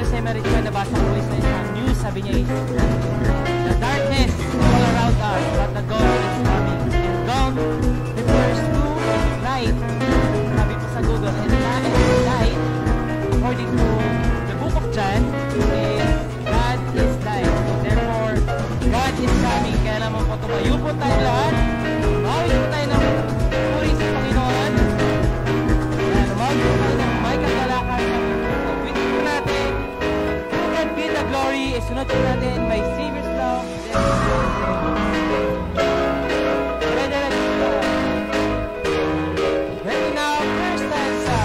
yung cemetery ko, nabasa ko sa isang news, sabi niya, the darkness is all around us, but the dawn is coming. And dawn refers to light. Sabi po sa Google, and light, according to the book of John, is God is light. So therefore, God is coming. Kaya naman po tumayo po tayo lahat. Mawin po tayo ng puri sa Panginoon. Kaya mawin po tayo ng may kagalakan na pagwin po natin. To God be the glory. Isunod po natin my Savior's love. Ready now, first stanza.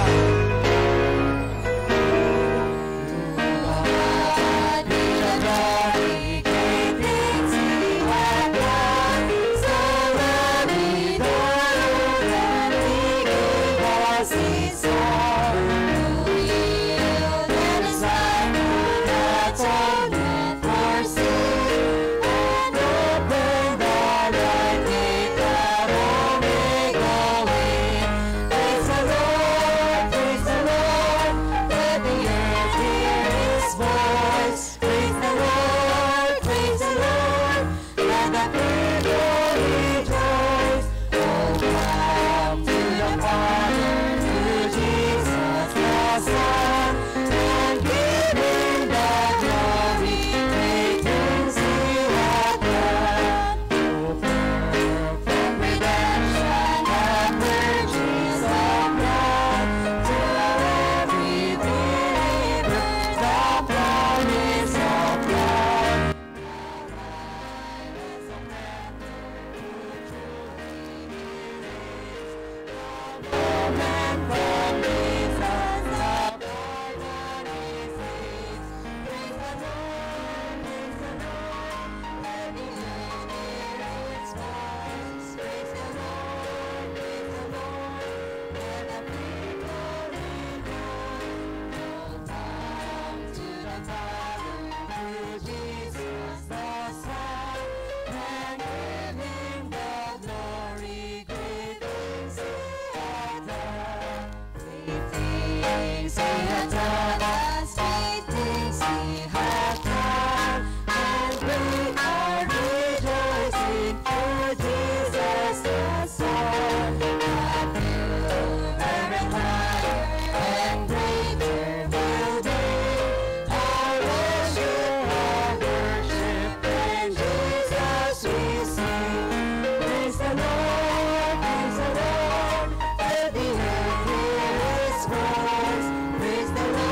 Praise the Lord.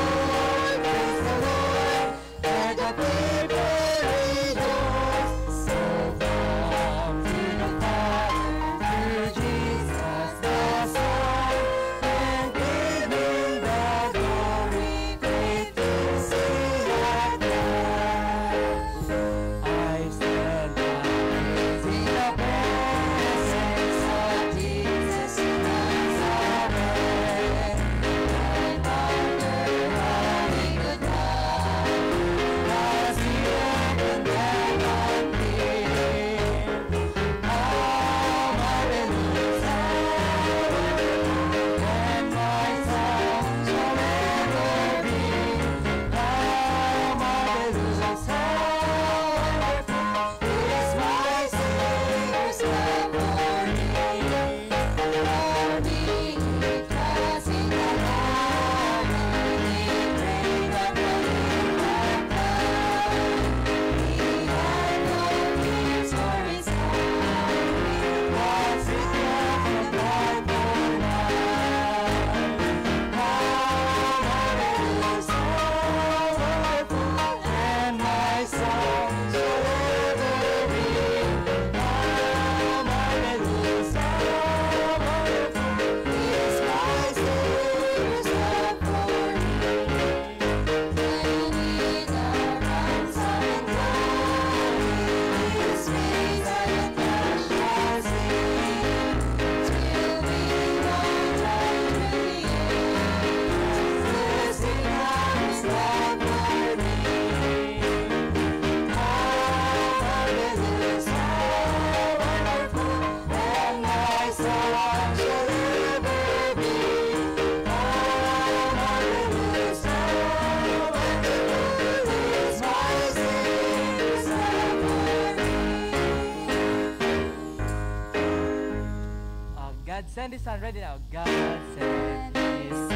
send His Son. Ready now. God sent His Son.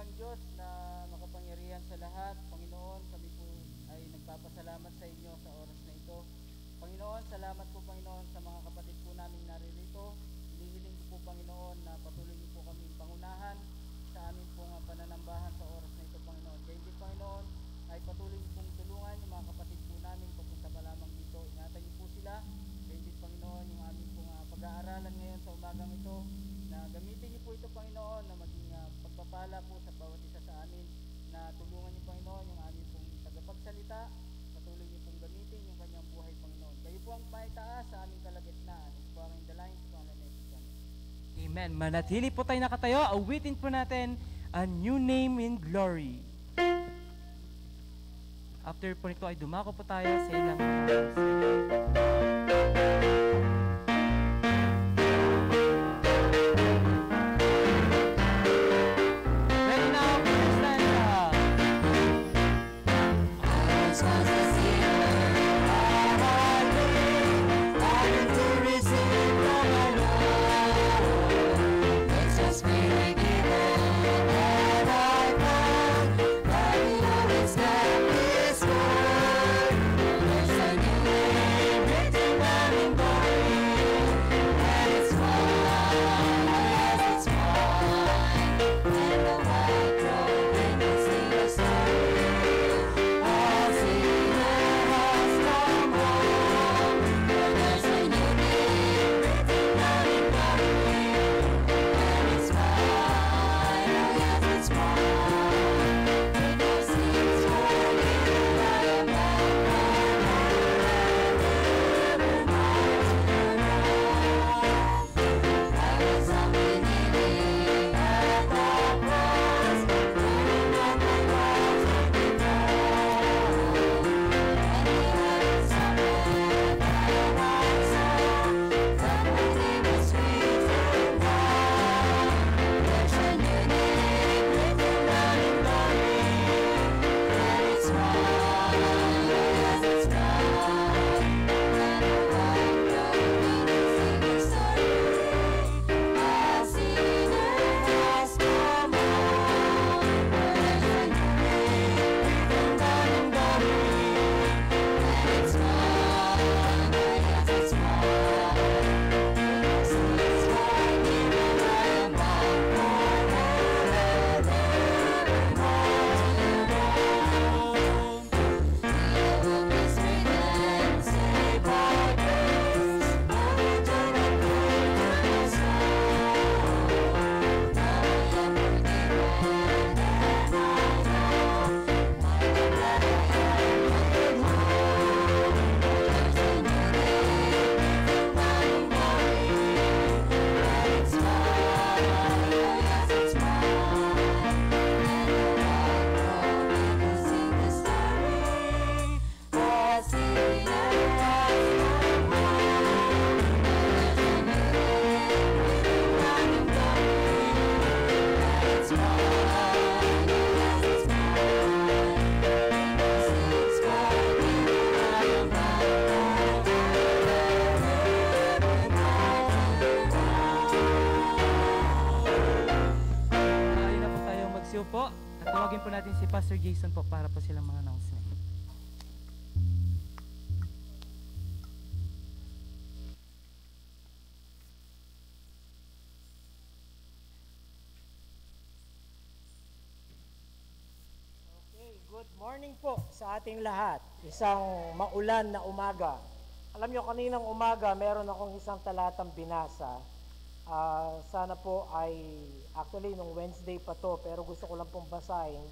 dakilang Diyos na makapangyarihan sa lahat, Panginoon, kami po ay nagpapasalamat sa inyo sa oras na ito. Panginoon, salamat po Panginoon sa mga kapatid po namin naririto. Hinihiling ko po Panginoon na patuloy niyo po kaming pangunahan sa amin pong pananambahan sa oras na ito Panginoon. Kaya hindi Panginoon ay patuloy niyo pong tulungan yung mga kapatid po namin papunta pa lamang dito. Ingatan niyo po sila. Kaya hindi Panginoon yung aming pong pag-aaralan ngayon sa umagang ito, na gamitin niyo po ito Panginoon na maging pagpapala po sa bawat isa sa amin, na tulungan niyo Panginoon yung aming pong tagapagsalita, patuloy niyo pong gamitin yung kanyang buhay Panginoon. Kayo po ang maitaas sa aming kalagitnaan. Ito po ang in the lines po ang nangyayari. Amen. Manatili po tayo nakatayo. Awitin po natin A New Name in Glory. After po nito ay dumako po tayo sa ilang It's just really given. Jason po para po silang mga announcement. Okay, good morning po sa ating lahat. Isang maulan na umaga. Alam nyo, kaninang umaga, meron akong isang talatang binasa. Sana po ay, actually, nung Wednesday pa to, pero gusto ko lang pong basahin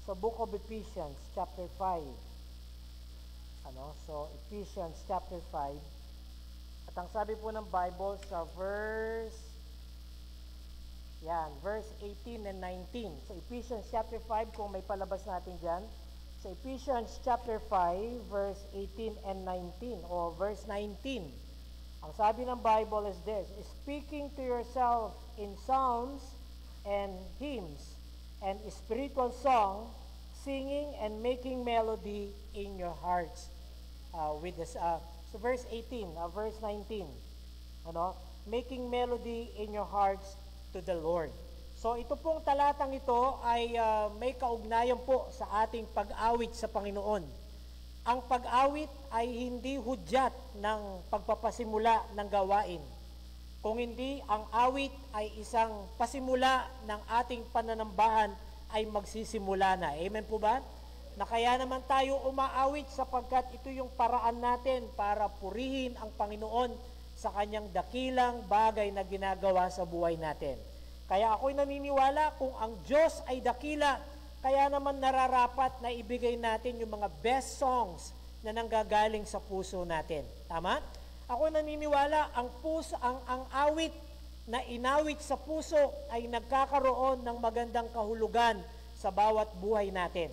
sa Book of Ephesians, chapter 5. So, Ephesians, chapter 5. At ang sabi po ng Bible sa verse 18 and 19. Sa Ephesians chapter 5, kung may palabas natin dyan. Sa Ephesians chapter 5, verse 18 and 19, o verse 19. Ang sabi ng Bible is this: speaking to yourself in psalms and hymns and spiritual song, singing and making melody in your hearts. So verse 18, verse 19. Making melody in your hearts to the Lord. So ito pong talatang ito ay may kaugnayan po sa ating pag-awit sa Panginoon. Ang pag-awit ay hindi hudyat ng pagpapasimula ng gawain. Kung hindi, ang awit ay isang pasimula ng ating pananambahan ay magsisimula na. Amen po ba? Na kaya naman tayo umaawit sapagkat ito yung paraan natin para purihin ang Panginoon sa kanyang dakilang bagay na ginagawa sa buhay natin. Kaya ako'y naniniwala kung ang Diyos ay dakila, kaya naman nararapat na ibigay natin yung mga best songs na nanggagaling sa puso natin. Tama? Ako'y naniniwala ang awit na inawit sa puso ay nagkakaroon ng magandang kahulugan sa bawat buhay natin.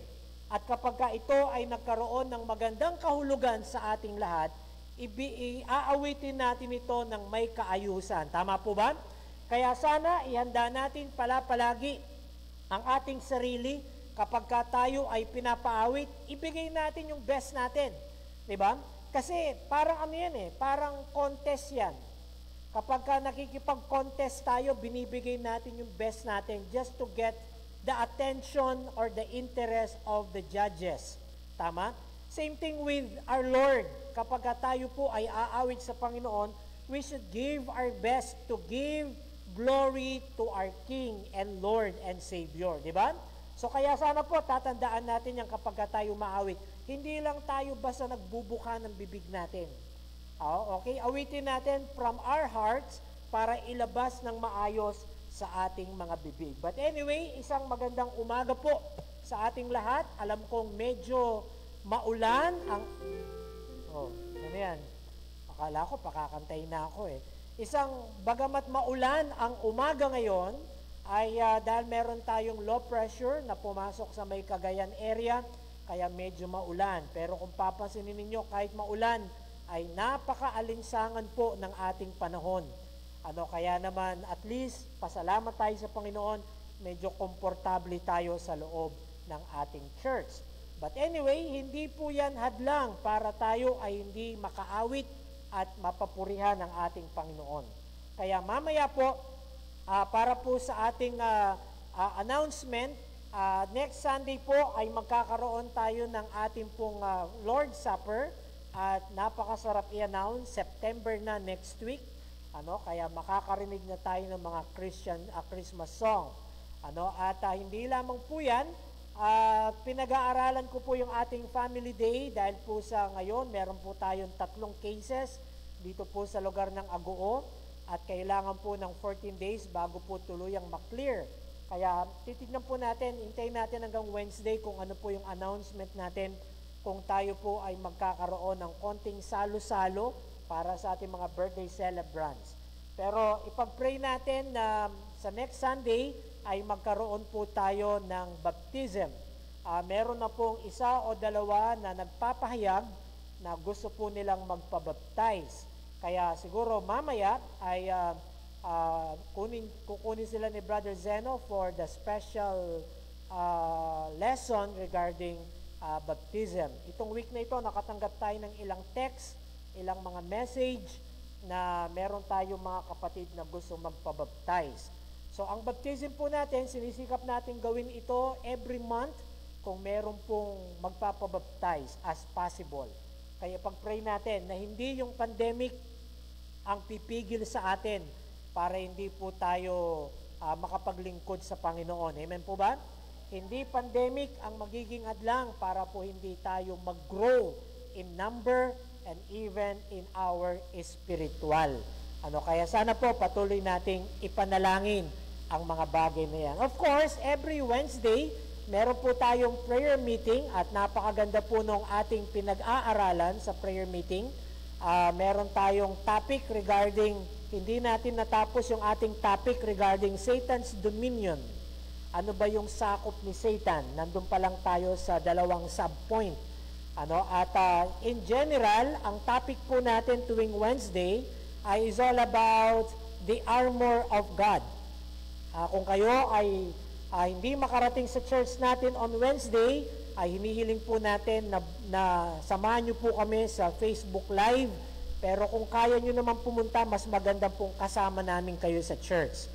At kapag ito ay nagkaroon ng magandang kahulugan sa ating lahat, iaawitin natin ito ng may kaayusan. Tama po ba? Kaya sana ihanda natin palagi ang ating sarili kapag tayo ay pinapaawit, ibigay natin yung best natin. Diba? Kasi parang parang contest yan. Kapag nakikipag-contest tayo, binibigay natin yung best natin just to get the attention or the interest of the judges. Tama? Same thing with our Lord. Kapag tayo po ay aawit sa Panginoon, we should give our best to give glory to our King and Lord and Savior. Diba? So kaya sana po, tatandaan natin yan kapag tayo maawit. Hindi lang tayo basta nagbubuka ng bibig natin. Okay? Awitin natin from our hearts para ilabas ng maayos sa ating mga bibig. But anyway, isang magandang umaga po sa ating lahat. Alam kong medyo maulan ang... ano yan? Akala ko, pakakantay na ako eh. Bagamat maulan ang umaga ngayon, ay dahil meron tayong low pressure na pumasok sa may Cagayan area, kaya medyo maulan. Pero kung papansinin ninyo, kahit maulan, ay napaka-alinsangan po ng ating panahon. Kaya naman, at least, pasalamat tayo sa Panginoon, medyo komportable tayo sa loob ng ating church. But anyway, hindi po yan hadlang para tayo ay hindi makaawit at mapapurihan ng ating Panginoon. Kaya mamaya po, para po sa ating announcement, next Sunday po ay magkakaroon tayo ng ating pong Lord's Supper at napakasarap i-announce, September na next week. Kaya makakarinig na tayo ng mga Christmas song. At hindi lamang po yan, pinag-aaralan ko po yung ating Family Day dahil po sa ngayon, meron po tayong 3 cases dito po sa lugar ng Agoo at kailangan po ng 14 days bago po tuluyang maklear. Kaya titignan po natin, hintayin natin hanggang Wednesday kung ano po yung announcement natin kung tayo po ay magkakaroon ng konting salo-salo para sa ating mga birthday celebrants. Pero ipag-pray natin na sa next Sunday ay magkaroon po tayo ng baptism. Meron na pong 1 o 2 na nagpapahayag na gusto po nilang magpabaptize. Kaya siguro mamaya ay kukunin sila ni Brother Zeno for the special lesson regarding baptism. Itong week na ito, nakatanggap tayo ng ilang text, ilang mga message na meron tayong mga kapatid na gusto magpabaptize. So ang baptism po natin, sinisikap natin gawin ito every month kung meron pong magpapabaptize as possible. Kaya pag-pray natin na hindi yung pandemic ang pipigil sa atin para hindi po tayo makapaglingkod sa Panginoon. Amen po ba? Hindi pandemic ang magiging hadlang para po hindi tayo mag-grow in number and even in our spiritual. Kaya sana po patuloy nating ipanalangin ang mga bagay na yan. Of course, every Wednesday, meron po tayong prayer meeting at napakaganda po nung ating pinag-aaralan sa prayer meeting. Meron tayong topic regarding, hindi natin natapos yung ating topic regarding Satan's dominion. Ano ba yung sakop ni Satan? Nandun pa lang tayo sa dalawang subpoint. In general, ang topic po natin tuwing Wednesday is all about the armor of God. Kung kayo ay hindi makarating sa church natin on Wednesday, ay hinihiling po natin na samahan nyo po kami sa Facebook Live. Pero kung kaya nyo naman pumunta, mas maganda pong kasama namin kayo sa church.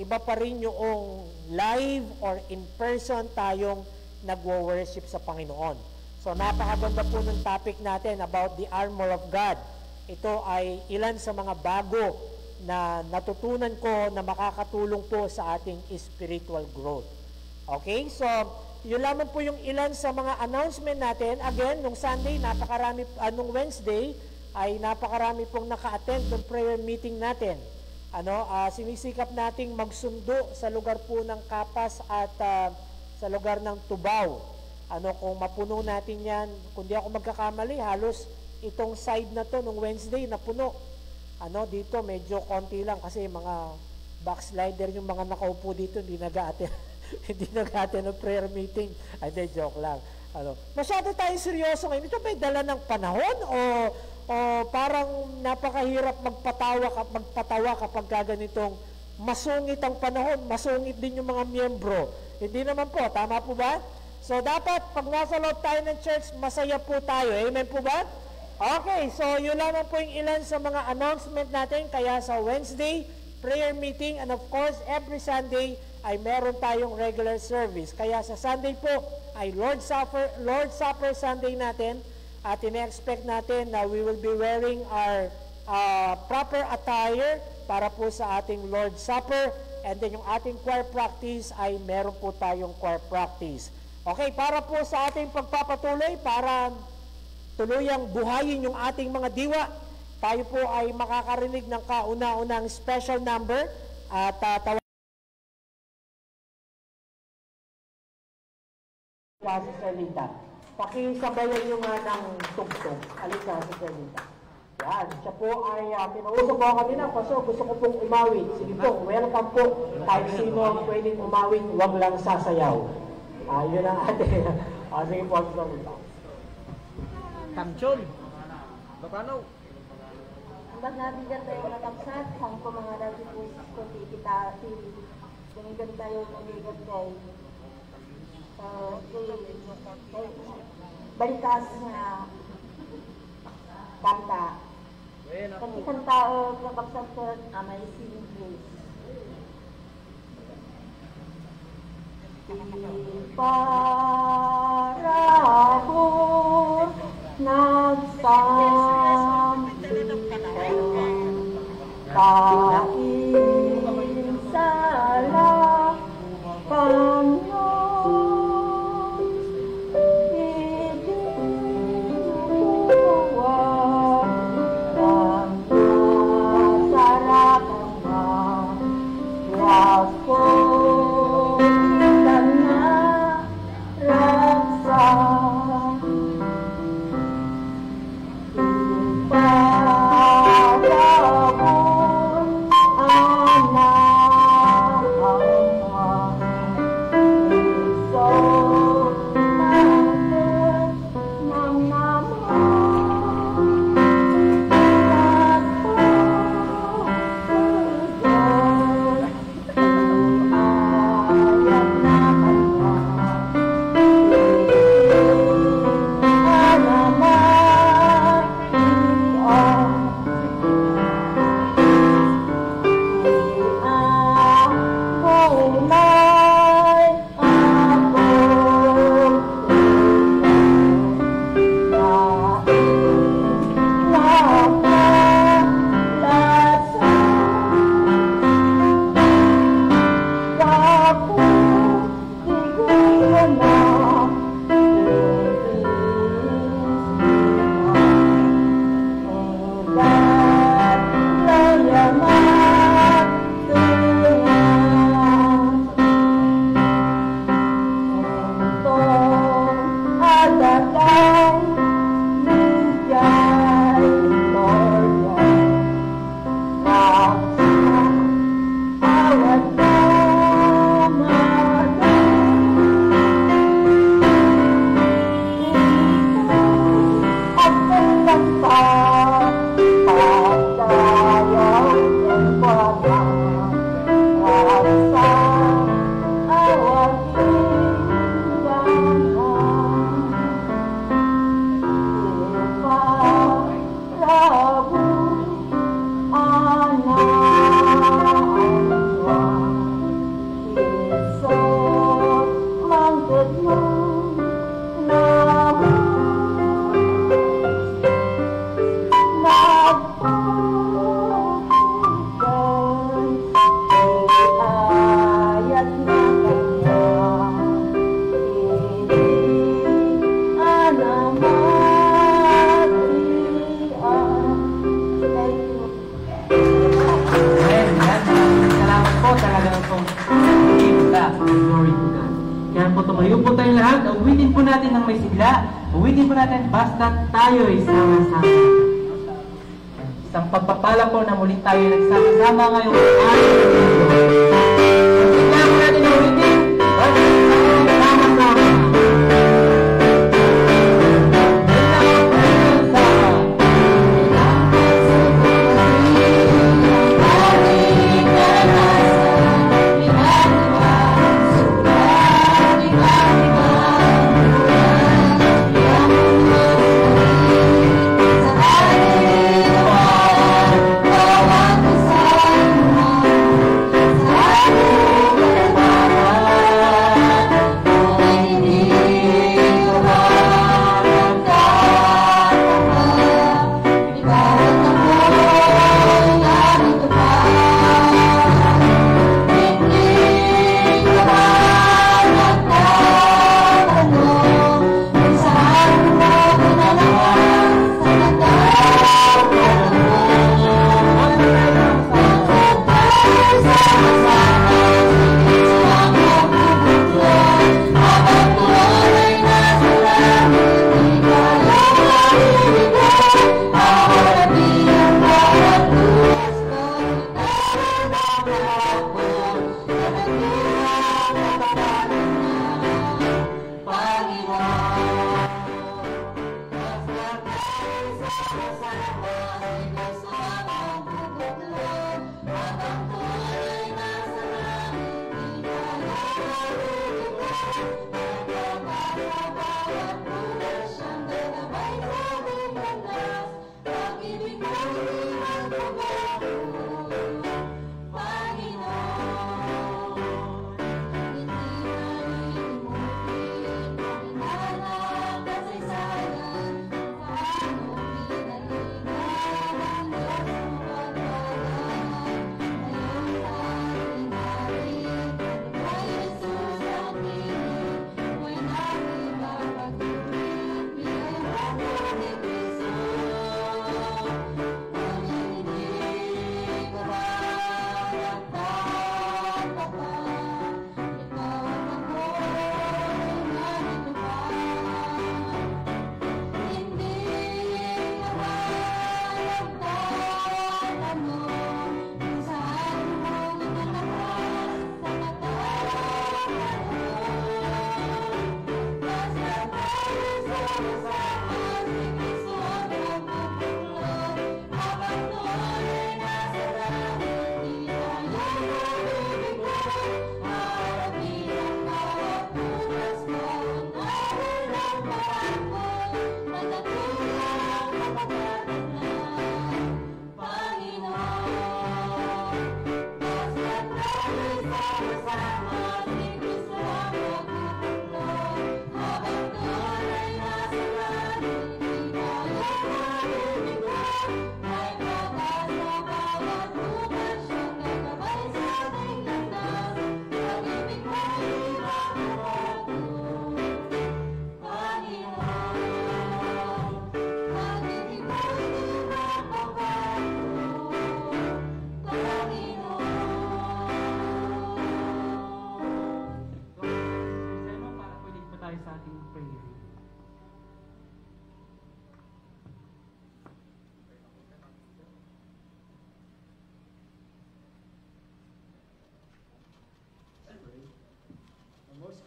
Iba pa rin yung live or in person tayong nagwo-worship sa Panginoon. So napakaganda po ng topic natin about the armor of God. Ito ay ilan sa mga bago na natutunan ko na makakatulong po sa ating spiritual growth. Okay? So, yun lamang po yung ilan sa mga announcement natin. Again, nung Sunday, nung Wednesday, ay napakarami pong naka-attend ng prayer meeting natin. Sinisikap nating magsundo sa lugar po ng Kapas at sa lugar ng Tubao. Kung mapuno natin yan, kung di ako magkakamali, halos itong side na to nung Wednesday napuno. Dito medyo konti lang kasi mga backslider yung mga nakaupo dito, hindi nag-a-attend hindi nag-a-attend ng prayer meeting. Hindi, joke lang. Masyado tayo seryoso ngayon. Ito ba'y dala ng panahon o parang napakahirap magpatawa kapag ganitong masungit ang panahon, masungit din yung mga miyembro. Hindi naman po, tama po ba? So dapat pag nasa loob tayo ng church, masaya po tayo. Amen po ba? Okay, so yun lamang po yung ilan sa mga announcement natin. Kaya sa Wednesday, prayer meeting, and of course, every Sunday ay meron tayong regular service. Kaya sa Sunday po ay Lord's Supper Sunday natin at ine-expect natin na we will be wearing our proper attire para po sa ating Lord's Supper, and then yung ating choir practice ay meron po tayong choir practice. Okay, para po sa ating pagpapatuloy, para tuluyang buhayin yung ating mga diwa, tayo po ay makakarinig ng kauna-unang special number at si Selita. Pakisabayan nyo nga ng tugtog. Alika si Selita. Yan, siya po ay pinausap ko kanina, Pastor, gusto ko pong umawit. Sige po, welcome po. Kahit sino ang pwedeng umawit, huwag lang sasayaw. Yun ang ating. Sige po, Selita. Kamchon. Bapano? Ambag natin dyan tayo natapsat, sang ko mga natin po kung kita, kung tayo naligat kayo. Balikas na kanta. Kasi kanta kapagsak ko, Amazing Grace. Para ko kainsala Panginoon, ibinubuwan ang masarap ang mga raso kita na Awitin po natin ng may sigla. Awitin po natin basta tayo'y sama-sama. Isang pagpapala po na muli tayo nagsama-sama ngayong araw ng linggo. Sigla po natin awitin basta tayo'y sama-sama.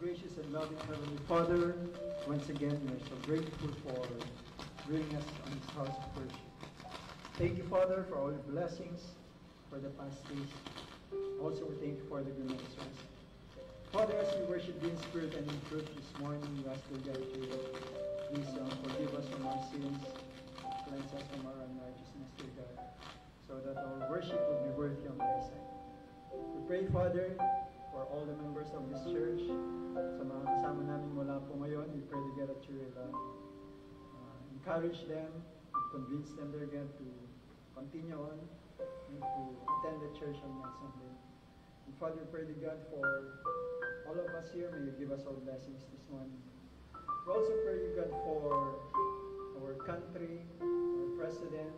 Gracious and loving Heavenly Father, once again we are so grateful for bringing us on this house of worship. Thank you, Father, for all the blessings for the past days. Also, we thank you for the good ministers. Father, as we worship you in spirit and in truth this morning, we ask you, God, to please forgive us from our sins, cleanse us from our unrighteousness, dear God, so that our worship will be worthy of thy sight. We pray, Father, for all the members of this church, sa mga kasama namin mula po ngayon, we pray to God that you will encourage them, convince them, dear God, to continue on and to attend the church on next Sunday. And Father, we pray to God for all of us here. May you give us all blessings this morning. We also pray to God for our country, our president,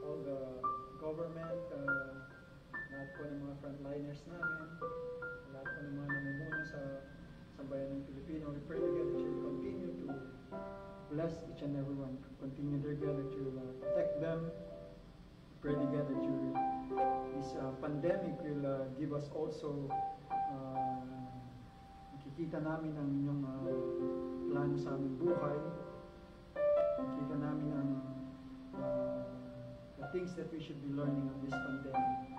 all the government, lahat po ng mga frontliners namin, lahat po ng mga namumuno sa sambayan ng Pilipino. We pray, dear God, that you will continue to bless each and every one. Continue, dear God, that you will protect them. We pray, dear God, that you will, this pandemic will give us also nakikita namin ang inyong plano sa aming buhay. Nakikita namin ang the things that we should be learning on this pandemic.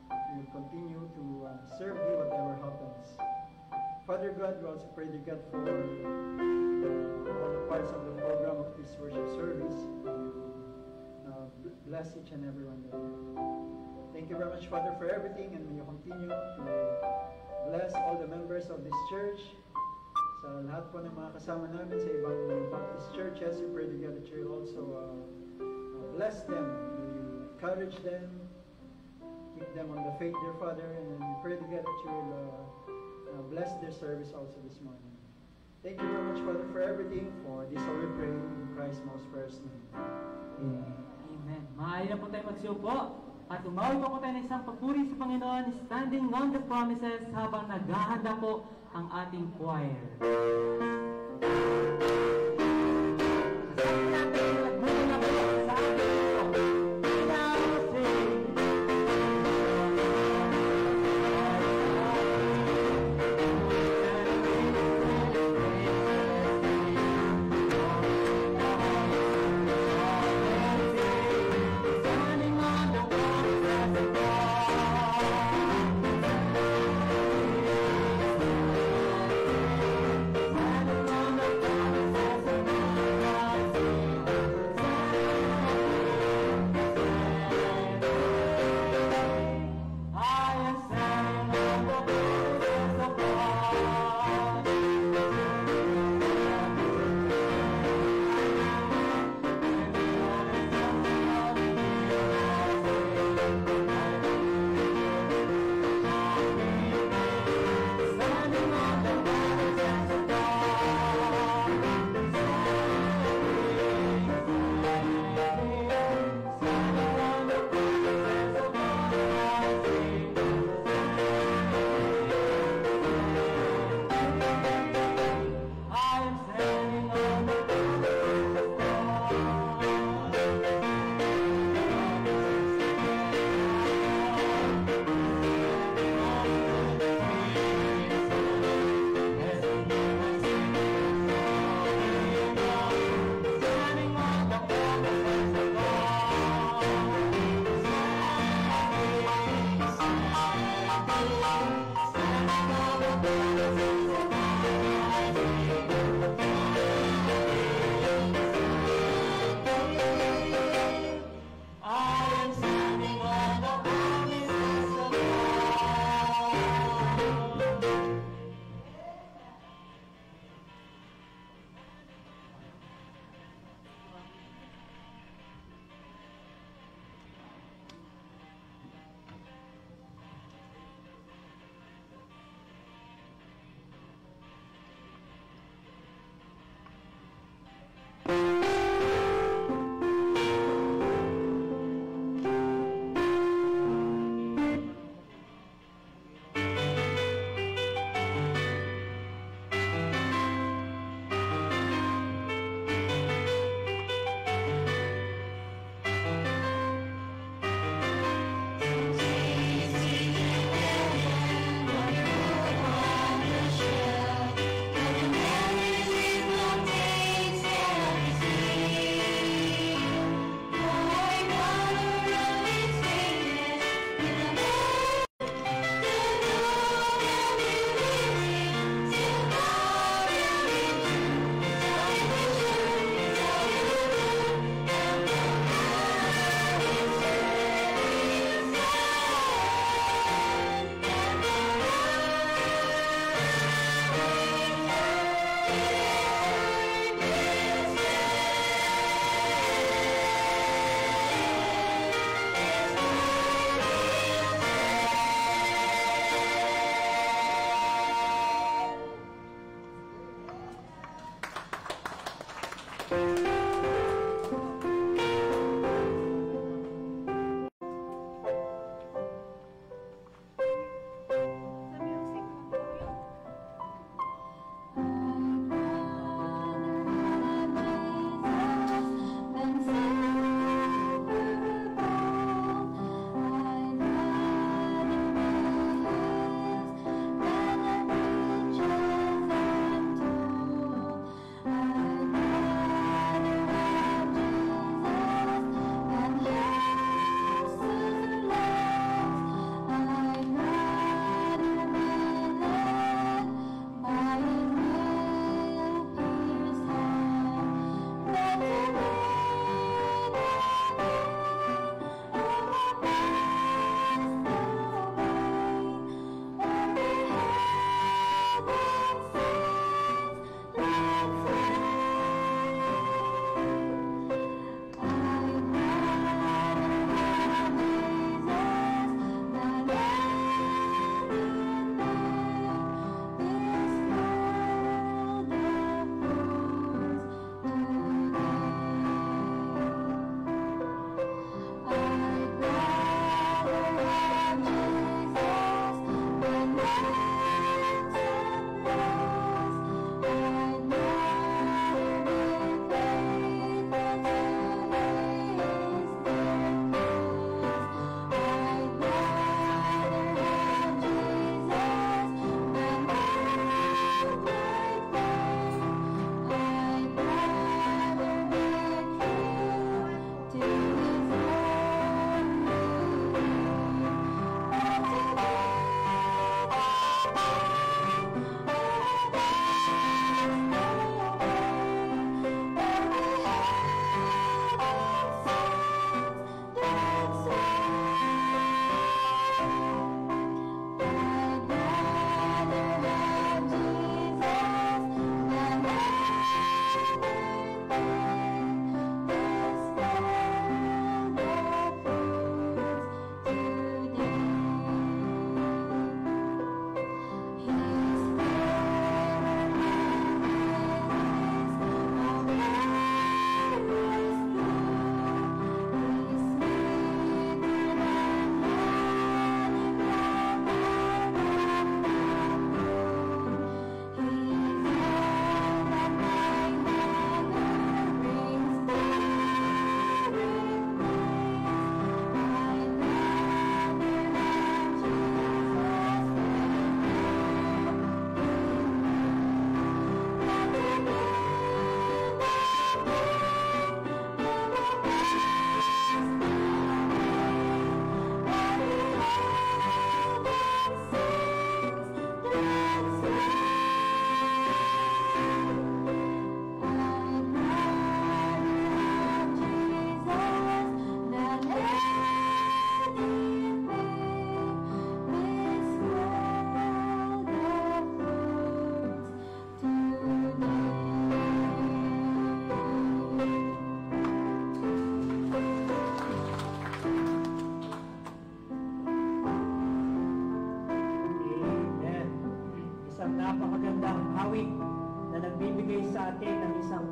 We will continue to serve you whatever happens. Father God, we also pray, dear God, for all the parts of the program of this worship service. Bless each and every one there. Thank you very much, Father, for everything, and may you continue to bless all the members of this church. Sa lahat po ng mga kasama namin sa ibang Baptist churches, we pray, dear God, that you will also bless them. You encourage them, keep them on the faith, dear Father, and we pray, dear God, that you will bless their service also this morning. Thank you very much, Father, for everything. For this all we pray in Christ's most precious name. Amen. Amen. Maaari na po tayo magsiupo at umawi po tayo ng isang papuri sa Panginoon, standing on the promises habang naghahanda po ang ating choir. Standing on the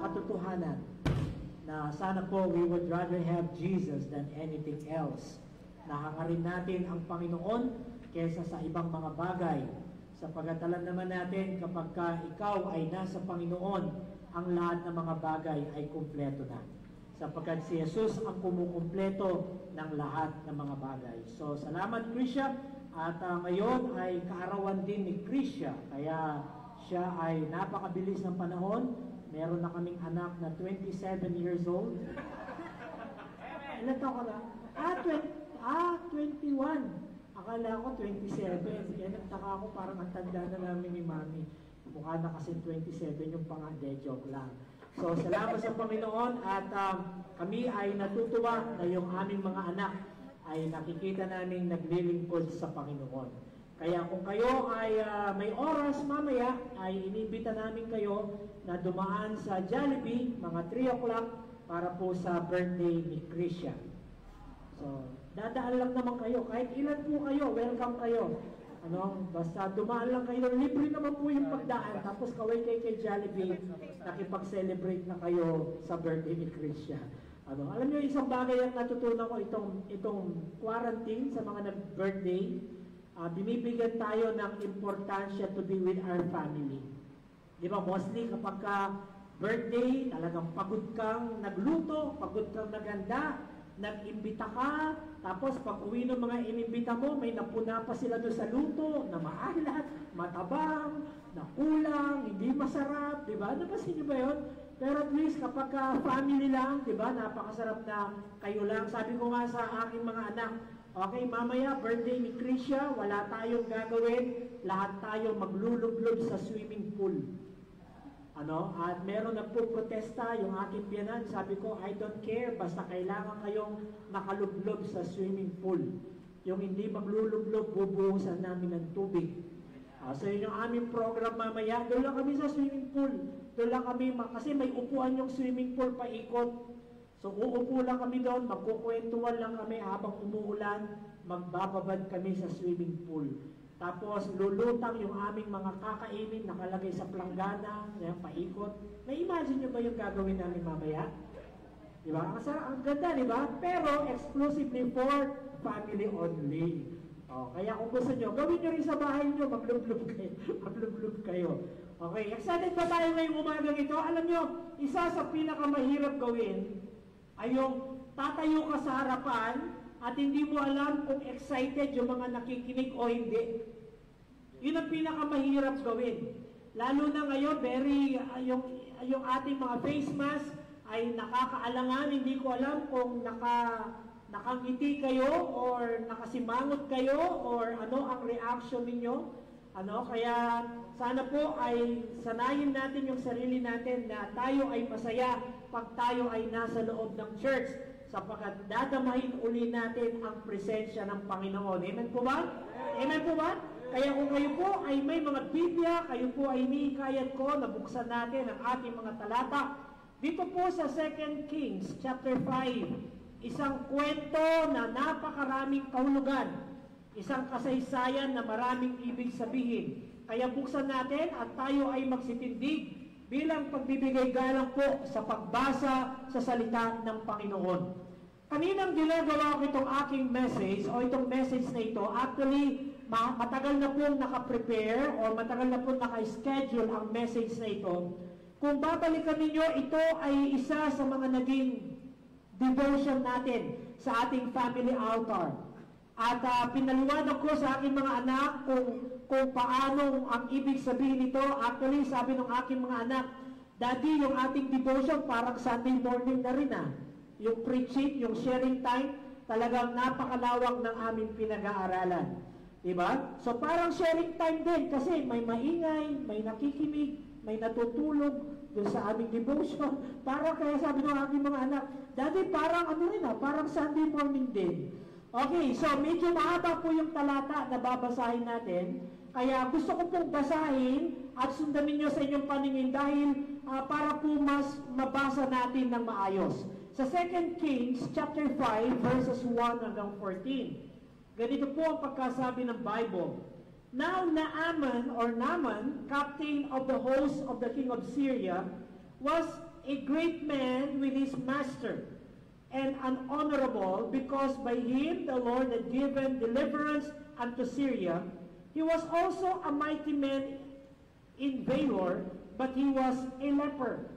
katotohanan na sana po we would rather have Jesus than anything else. Nahangarin natin ang Panginoon kaysa sa ibang mga bagay. Sapagkat alam naman natin kapag ikaw ay nasa Panginoon, ang lahat ng mga bagay ay kumpleto na. Sapagkat si Jesus ang kumukumpleto ng lahat ng mga bagay. So salamat Krisha, at ngayon ay kaarawan din ni Krisha. Kaya siya ay napakabilis ng panahon. Meron na kaming anak na 27 years old. Ilan taon ka na? 21. Akala ko 27. Kaya nagtaka ako, parang ang tanda na namin ni Mami. Mukha na kasi 27 yung pangade, joke lang. So, salamat sa Panginoon at kami ay natutuwa na yung aming mga anak ay nakikita namin naglilingkod sa Panginoon. Kaya kung kayo ay may oras mamaya, ay inibita namin kayo na dumaan sa Jollibee, mga 3 o'clock, para po sa birthday ni Krisha. So, dadaan lang naman kayo. Kahit ilan po kayo, welcome kayo. Basta dumaan lang kayo. Libre naman po yung pagdaan. Tapos kaway kay Jollibee, nakipag-celebrate na kayo sa birthday ni Krisha. Alam niyo, isang bagay ang natutunan ko itong quarantine sa mga nag-birthday. Binibigyan tayo ng importansya to be with our family. Di ba, mostly kapag birthday, talagang pagod kang nagluto, pagod kang naganda, nag-imbita ka, tapos pag uwi ng mga inimbita mo, may napuna pa sila doon sa luto, na maalat, matabang, na kulang, hindi masarap, di ba? Napasin niyo ba yun? Pero at least kapag family lang, di ba, napakasarap na kayo lang. Sabi ko nga sa aking mga anak, okay, mamaya, birthday ni Krisha, wala tayong gagawin, lahat tayo maglulublob sa swimming pool. At meron nagpo-protesta yung aking biyanan, sabi ko, I don't care, basta kailangan kayong nakalublob sa swimming pool. Yung hindi maglulublob, bubuhusan namin ng tubig. So yun yung aming program mamaya, doon lang kami sa swimming pool. Doon lang kami, kasi may upuan yung swimming pool paikot. So uupo lang kami doon, magkukwentuhan lang kami habang umuulan, magbababad kami sa swimming pool. Tapos lulutang yung aming mga kakainin nakalagay sa planggana, paikot. Na-imagine nyo ba yung gagawin namin mamaya? Di ba? Ang ganda, di ba? Pero exclusively for family only. Kaya kung gusto nyo, gawin nyo rin sa bahay nyo, maglublob kayo. Maglublob kayo. Okay, excited ba tayo ngayong umagang ito? Alam nyo, isa sa pinakamahirap gawin ay yung tatayo ka sa harapan at hindi mo alam kung excited yung mga nakikinig o hindi. Yun ang pinakamahirap gawin. Lalo na ngayon, yung ating mga face mask ay nakakaalangan. Hindi ko alam kung nakangiti kayo or nakasimangot kayo or ano ang reaction ninyo. Kaya sana po ay sanayin natin yung sarili natin na tayo ay masaya pag tayo ay nasa loob ng church, sapagkat dadamahin uli natin ang presensya ng Panginoon. Amen po ba? Amen po ba? Kaya kung kayo po ay may mga Biblia, kayo po ay hihikayat ko na buksan natin ang ating mga talata. Dito po sa 2 Kings chapter 5, isang kwento na napakaraming kahulugan, isang kasaysayan na maraming ibig sabihin. Kaya buksan natin at tayo ay magsitindig bilang pagbibigay galang po sa pagbasa sa salita ng Panginoon. Kaninang ginagawa ko itong aking message o itong message na ito, actually, matagal na pong nakaprepare o matagal na pong naka-schedule ang message na ito. Kung babalikan ninyo, ito ay isa sa mga naging devotion natin sa ating family altar. At pinaliwanag ko sa aking mga anak kung paano ang ibig sabihin nito. Actually, sabi ng aking mga anak, Daddy, yung ating devotion parang Sunday morning na rin Yung preaching, yung sharing time, talagang napakalawak ng aming pinag-aaralan. Diba? So parang sharing time din kasi may maingay, may nakikinig, may natutulog doon sa aming devotion. Para kaya sabi ng aking mga anak, Daddy, parang parang Sunday morning din. Okay, so medyo mahaba po yung talata na babasahin natin. Kaya gusto ko pong basahin at sundan ninyo sa inyong paningin dahil para po mas mabasa natin ng maayos. Sa 2 Kings chapter 5 verses 1 hanggang 14. Ganito po ang pagkasabi ng Bible. Now Naaman, captain of the host of the king of Syria, was a great man with his master, and an honorable, because by him the Lord had given deliverance unto Syria. He was also a mighty man in valor, but he was a leper.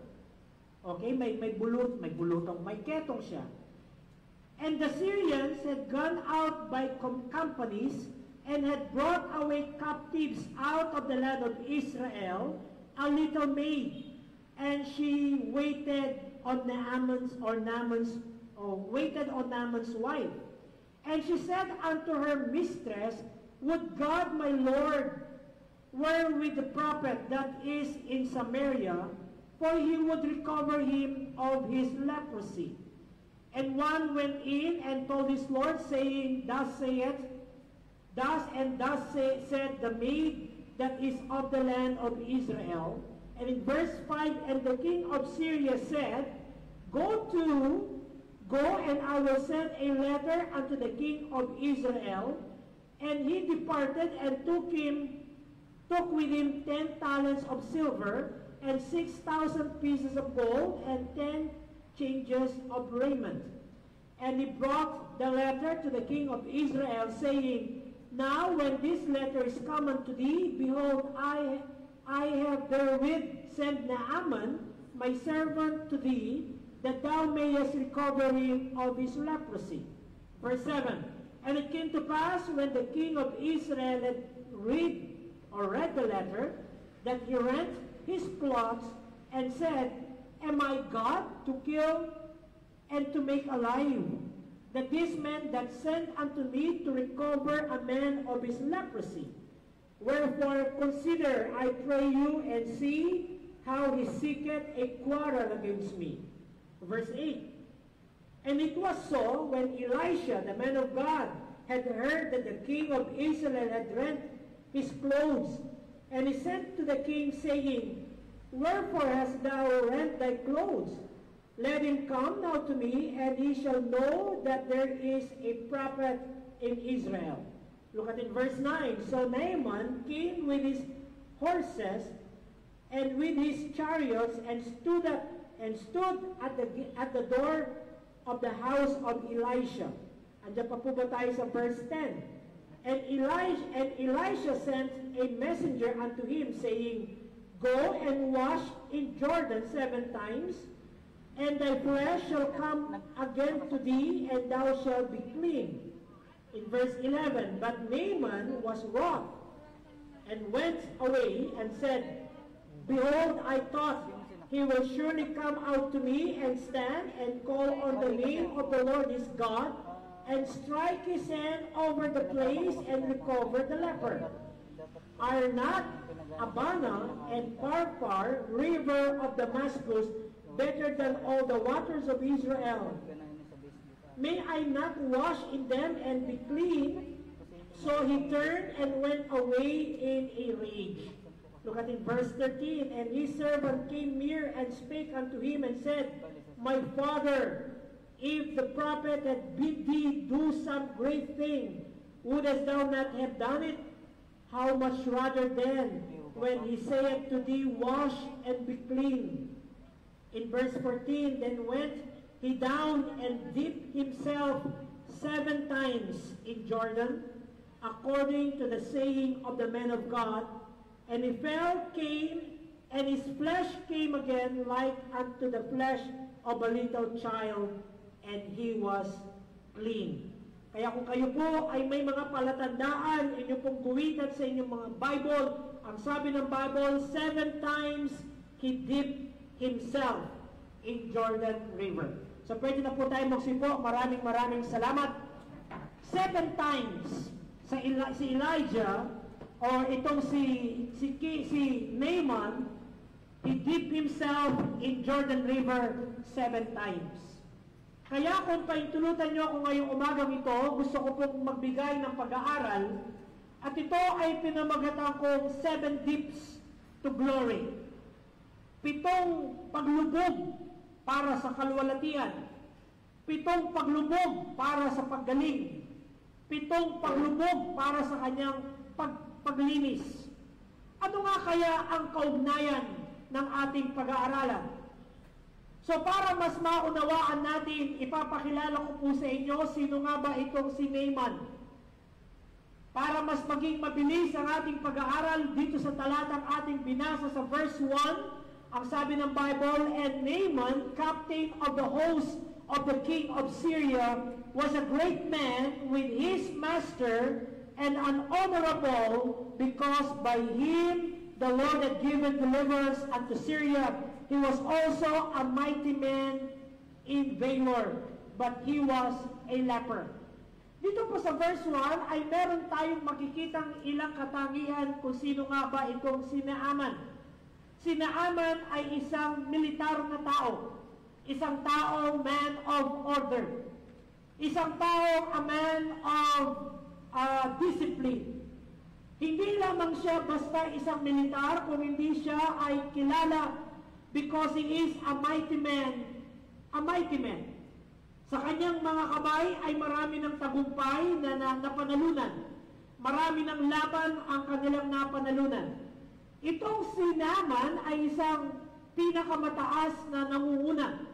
Okay, may bulutong, may ketong siya. And the Syrians had gone out by companies and had brought away captives out of the land of Israel, a little maid, and she waited on Naaman's wife. And she said unto her mistress, Would God my Lord were with the prophet that is in Samaria, for he would recover him of his leprosy. And one went in and told his Lord, saying, Thus said the maid that is of the land of Israel. And in verse 5, and the king of Syria said, Go and I will send a letter unto the king of Israel. And he departed and took with him 10 talents of silver, and 6,000 pieces of gold, and 10 changes of raiment. And he brought the letter to the king of Israel, saying, Now when this letter is come unto thee, behold, I have therewith sent Naaman, my servant, to thee, that thou mayest recover him of his leprosy. Verse 7, And it came to pass, when the king of Israel had read the letter, that he rent his clothes, and said, Am I God to kill and to make alive, that this man that sent unto me to recover a man of his leprosy? Wherefore consider, I pray you, and see how he seeketh a quarrel against me. Verse 8, And it was so, when Elisha, the man of God, had heard that the king of Israel had rent his clothes, and he sent to the king, saying, Wherefore hast thou rent thy clothes? Let him come now to me, and he shall know that there is a prophet in Israel. Look at it, verse 9. So Naaman came with his horses and with his chariots, and stood at the door of the house of Elisha. Andiyan pa po ba tayo sa verse 10? And Elisha sent a messenger unto him, saying, Go and wash in Jordan 7 times, and thy flesh shall come again to thee, and thou shalt be clean. In verse 11, But Naaman was wroth, and went away, and said, Behold, I thought, he will surely come out to me, and stand, and call on the name of the Lord his God, and strike his hand over the place, and recover the leper. Are not Abana and Pharpar, river of Damascus, better than all the waters of Israel? May I not wash in them and be clean? So he turned and went away in a rage. Look at it, verse 13. And his servant came near and spake unto him, and said, My father, if the prophet had bid thee do some great thing, wouldest thou not have done it? How much rather then, when he saith to thee, Wash and be clean? In verse 14, Then went he down and dipped himself 7 times in Jordan, according to the saying of the man of God, and he came, and his flesh came again like unto the flesh of a little child, and he was clean. Kaya kung kayo po ay may mga palatandaan, inyo pong guwitan sa inyong mga Bible, ang sabi ng Bible, 7 times he dipped himself in Jordan River. So pwede na po tayo magsipo. Maraming salamat. 7 times si Elijah, or itong si Naaman, he dipped himself in Jordan River 7 times. Kaya kung paintulutan nyo ako ngayong umagang ito, gusto ko pong magbigay ng pag-aaral, at ito ay pinamagatan kong 7 dips to glory. 7 paglubog para sa kalwalatian. 7 paglubog para sa paggaling. 7 paglubog para sa kanyang paglinis. Ano nga kaya ang kaugnayan ng ating pag-aaralan? So para mas maunawaan natin, ipapakilala ko po sa inyo sino nga ba itong si Naaman. Para mas maging mabilis ang ating pag-aaral dito sa talatang ating binasa sa verse 1, ang sabi ng Bible, "And Naaman, captain of the host of the king of Syria, was a great man with his master and an honorable, because by him the Lord had given deliverance unto Syria. He was also a mighty man in valor, but he was a leper." Dito po sa verse 1 ay meron tayong makikitang ilang katangian kung sino nga ba itong si Naaman. Si Naaman ay isang militar na tao. Isang taong man of order. Isang taong a man of discipline. Hindi lamang siya basta isang militar, kung hindi siya ay kilala because he is a mighty man. A mighty man. Sa kanyang mga kamay ay marami ng tagumpay na napanalunan. Marami ng laban ang kanilang napanalunan. Itong si Naaman ay isang pinakamataas na nangunguna.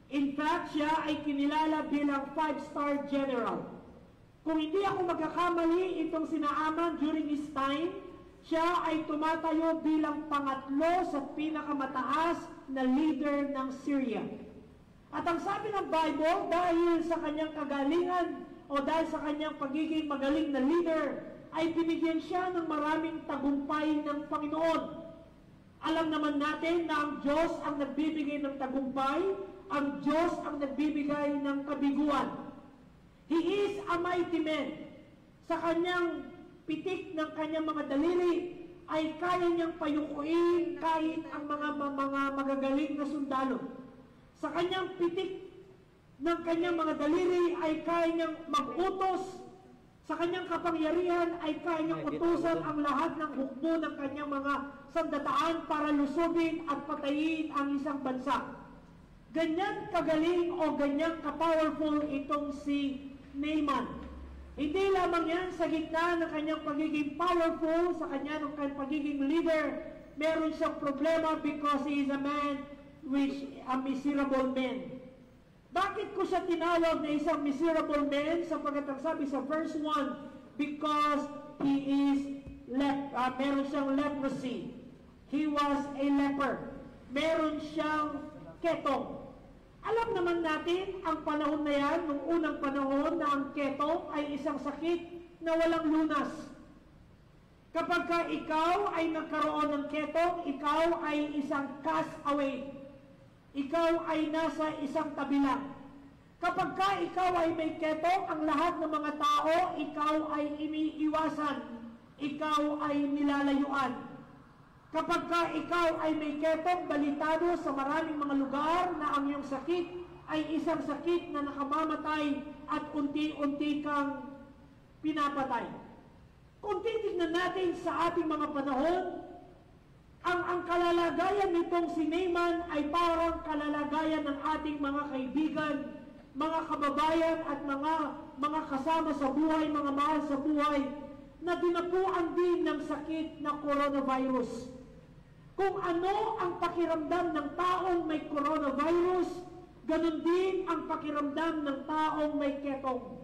In fact, siya ay kinilala bilang 5-star general. Kung hindi ako magkakamali, itong si Naaman during his time, siya ay tumatayo bilang pangatlo sa pinakamataas na leader ng Syria. At ang sabi ng Bible, dahil sa kanyang kagalingan o dahil sa kanyang pagiging magaling na leader, ay binigyan siya ng maraming tagumpay ng Panginoon. Alam naman natin na ang Diyos ang nagbibigay ng tagumpay, ang Diyos ang nagbibigay ng kabiguan. He is a mighty man. Sa kanyang pitik ng kanyang mga daliri, ay kaya niyang payukuin kahit ang mga magagaling na sundalo. Sa kanyang pitik ng kanyang mga daliri ay kaya niyang mag-utos. Sa kanyang kapangyarihan ay kaya niyang utusan ang lahat ng hukbo ng kanyang mga sandataan para lusubin at patayin ang isang bansa. Ganyan kagaling o ganyan ka-powerful itong si Naaman. Hindi lamang yan sa gitna ng kanyang pagiging powerful, sa kanya ng kanyang pagiging leader, meron siyang problema because he is a man which a miserable man. Bakit ko siya tinawag na isang miserable man? Sapagkat ang sabi sa verse 1, because he is meron siyang leprosy. He was a leper. Meron siyang ketong. Alam naman natin, ang panahon na yan, nung unang panahon na ang ketong ay isang sakit na walang lunas. Kapag ka ikaw ay nagkaroon ng ketong, ikaw ay isang castaway. Ikaw ay nasa isang tabi lang. Kapag ka ikaw ay may ketong, ang lahat ng mga tao, ikaw ay iniiwasan. Ikaw ay nilalayuan. Kapag ka ikaw ay may ketong, balitado sa maraming mga lugar na ang iyong sakit ay isang sakit na nakamamatay at unti-unti kang pinapatay. Kung titignan natin sa ating mga panahon, ang kalalagayan nitong si Naaman ay parang kalalagayan ng ating mga kaibigan, mga kababayan at mga kasama sa buhay, mga mahal sa buhay, na dinapuan din ng sakit na coronavirus. Kung ano ang pakiramdam ng taong may coronavirus, ganun din ang pakiramdam ng taong may ketong.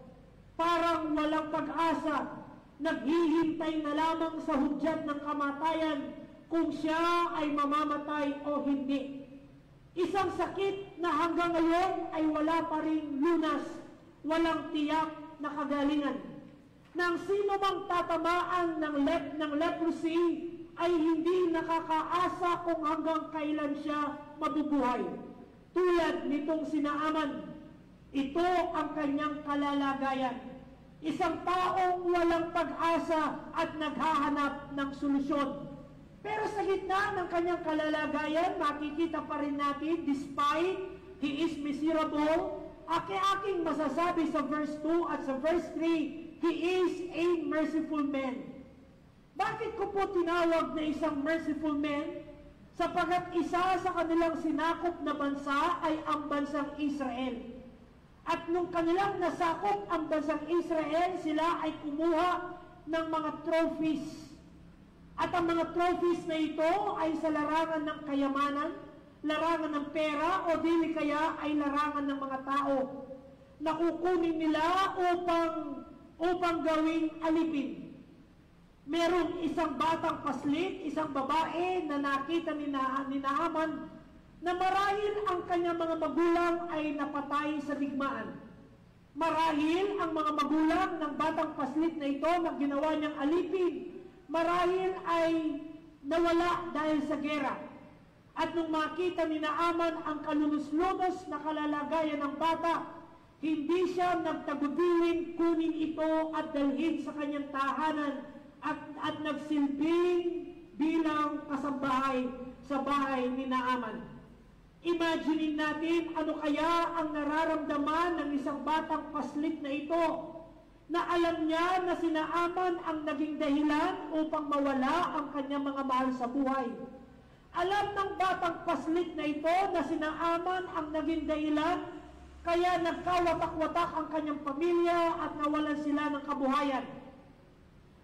Parang walang pag-asa, naghihintay na lamang sa hudyat ng kamatayan kung siya ay mamamatay o hindi. Isang sakit na hanggang ngayon ay wala pa rin lunas, walang tiyak na kagalingan. Nang sino mang tatamaan ng leprosy ay hindi nakakaasa kung hanggang kailan siya mabubuhay. Tulad nitong si Naaman, ito ang kanyang kalalagayan. Isang taong walang pag-asa at naghahanap ng solusyon. Pero sa gitna ng kanyang kalalagayan, makikita pa rin natin, despite he is miserable, aking masasabi sa verse 2 at sa verse 3, he is a merciful man. Bakit ko po tinawag na isang merciful man? Sapagat isa sa kanilang sinakop na bansa ay ang bansang Israel. At nung kanilang nasakop ang bansang Israel, sila ay kumuha ng mga trophies. At ang mga trophies na ito ay sa larangan ng kayamanan, larangan ng pera o dili kaya ay larangan ng mga tao na kukunin nila upang gawing alipin. Merong isang batang paslit, isang babae na nakita ni Naaman na marahil ang kanyang mga magulang ay napatay sa digmaan. Marahil ang mga magulang ng batang paslit na ito na ginawa niyang alipin, marahil ay nawala dahil sa gera. At nung makita ni Naaman ang kalunos-lunos na kalalagayan ng bata, hindi siya nagtagubilin kunin ito at dalhin sa kanyang tahanan at nagsilbing bilang kasambahay sa bahay ni Naaman. Imaginin natin ano kaya ang nararamdaman ng isang batang paslit na ito na alam niya na si Naaman ang naging dahilan upang mawala ang kanyang mga mahal sa buhay. Alam ng batang paslit na ito na si Naaman ang naging dahilan kaya nagkawatak-watak ang kanyang pamilya at nawalan sila ng kabuhayan.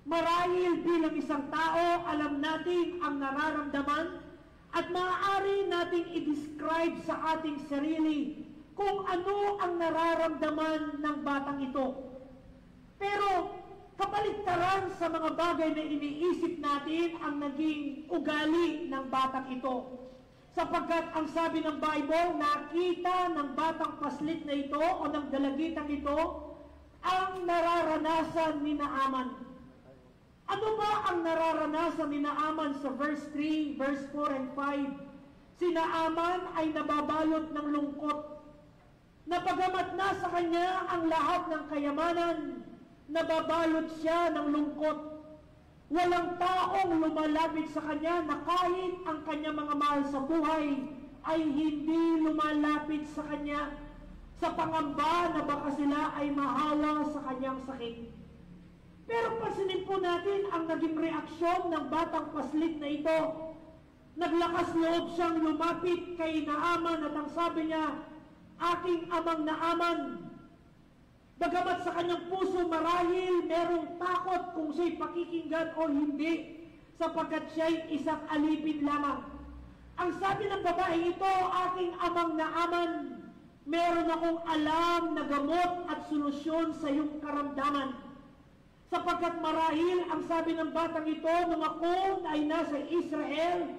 Marahil bilang isang tao, alam natin ang nararamdaman at maaari nating i-describe sa ating sarili kung ano ang nararamdaman ng batang ito. Pero kabaligtaran sa mga bagay na iniisip natin ang naging ugali ng batang ito. Sapagkat ang sabi ng Bible, nakita ng batang paslit na ito o ng dalagitang ito ang nararanasan ni Naaman. Ano ba ang nararanasan ni Naaman sa verse 3, verse 4 and 5? Si Naaman ay nababalot ng lungkot. Napagamat na sa kanya ang lahat ng kayamanan, nababalot siya ng lungkot. Walang taong lumalapit sa kanya na kahit ang kanyang mga mahal sa buhay ay hindi lumalapit sa kanya sa pangamba na baka sila ay mahawa sa kanyang sakit. Pero pansinin po natin ang naging reaksyon ng batang paslit na ito. Naglakas loob siyang lumapit kay Naaman at ang sabi niya, "Aking amang Naaman." Bagamat sa kanyang puso marahil merong takot kung siya'y pakikinggan o hindi, sapagkat siya'y isang alipin lamang. Ang sabi ng babae ito, "Aking amang Naaman, meron akong alam na gamot at solusyon sa iyong karamdaman. Sapagkat marahil ang sabi ng batang ito, nung ako ay nasa Israel,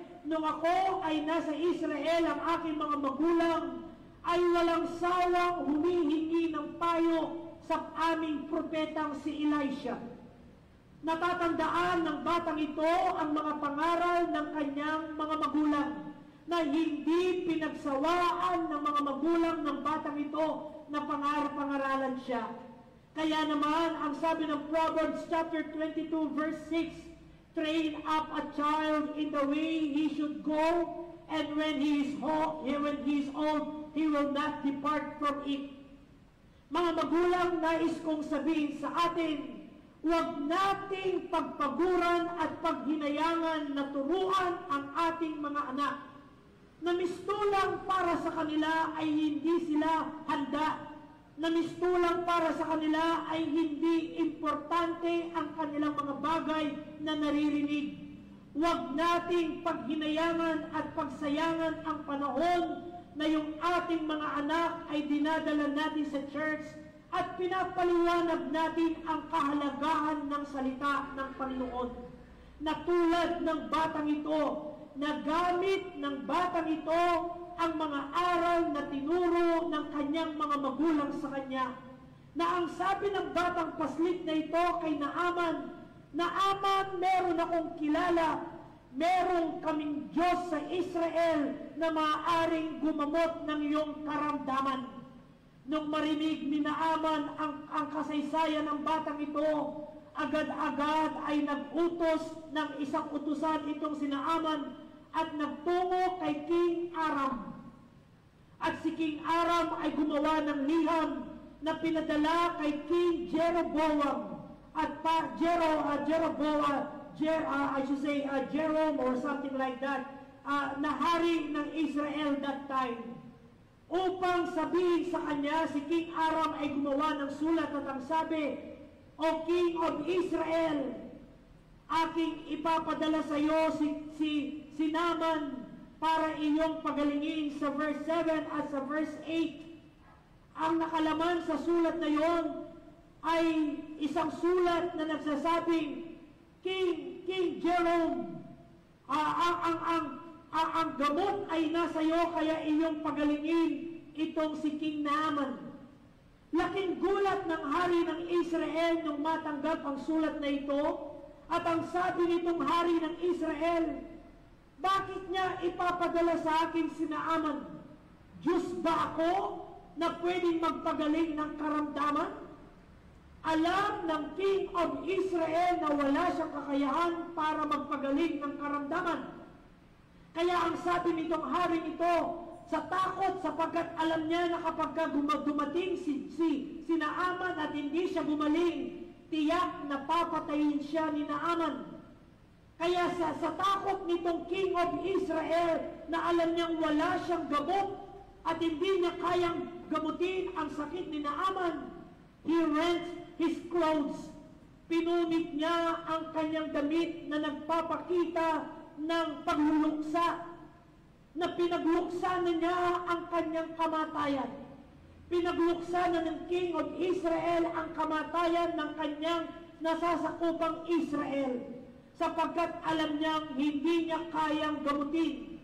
ang aking mga magulang ay walang sawang humihingi ng payo sa aming propetang si Elisha." Natatandaan ng batang ito ang mga pangaral ng kanyang mga magulang na hindi pinagsawaan ng mga magulang ng batang ito na pangaralan siya. Kaya naman, ang sabi ng Proverbs chapter 22 verse 6, "Train up a child in the way he should go, and when he is old, he will not depart from it." Mga magulang, nais kong sabihin sa atin, huwag nating pagpaguran at paghinayangan na turuan ang ating mga anak na mistulang para sa kanila ay hindi sila handa, na mistulang para sa kanila ay hindi importante ang kanilang mga bagay na naririnig. Huwag nating paghinayangan at pagsayangan ang panahon na yung ating mga anak ay dinadala natin sa church at pinapaliwanag natin ang kahalagahan ng salita ng Panginoon. Na tulad ng batang ito, nagamit ng batang ito ang mga aral na tinuro ng kanyang mga magulang sa kanya. Na ang sabi ng batang paslit na ito kay Naaman, "Naaman, meron akong kilala, meron kaming Diyos sa Israel na maaaring gumamot ng iyong karamdaman." Nung marinig ni Naaman ang kasaysayan ng batang ito, agad-agad ay nag-utos ng isang utusan itong si Naaman at nagtungo kay King Aram. At si King Aram ay gumawa ng liham na pinadala kay King Jeroboam at Jerome or something like that, na hari ng Israel that time. Upang sabihin sa kanya, si King Aram ay gumawa ng sulat at ang sabi, "O King of Israel, aking ipapadala sa iyo si Naaman para iyong pagalingin sa verse 7 at sa verse 8. Ang nakalaman sa sulat na yon ay isang sulat na nagsasabing, King Jerome, ang gamot ay nasa iyo, kaya iyong pagalingin itong si King Naaman. Laking gulat ng hari ng Israel nung matanggap ang sulat na ito, at ang sabi nitong hari ng Israel, bakit niya ipapadala sa akin si Naaman? Diyos ba ako na pwedeng magpagaling ng karamdaman? Alam ng King of Israel na wala siyang kakayahan para magpagaling ng karamdaman. Kaya ang sabi nitong hari ito, sa takot, sapagkat alam niya na kapag dumating si Naaman at hindi siya gumaling, tiyak na papatayin siya ni Naaman. Kaya sa takot nitong King of Israel na alam niyang wala siyang gamot at hindi niya kayang gamutin ang sakit ni Naaman, he rents his clothes. Pinunit niya ang kanyang damit na nagpapakita ng pagluluksa, na pinagluksa na niya ang kanyang kamatayan. Pinagluksa na ng King of Israel ang kamatayan ng kanyang nasasakupang Israel, sapagkat alam niyang hindi niya kayang gamutin.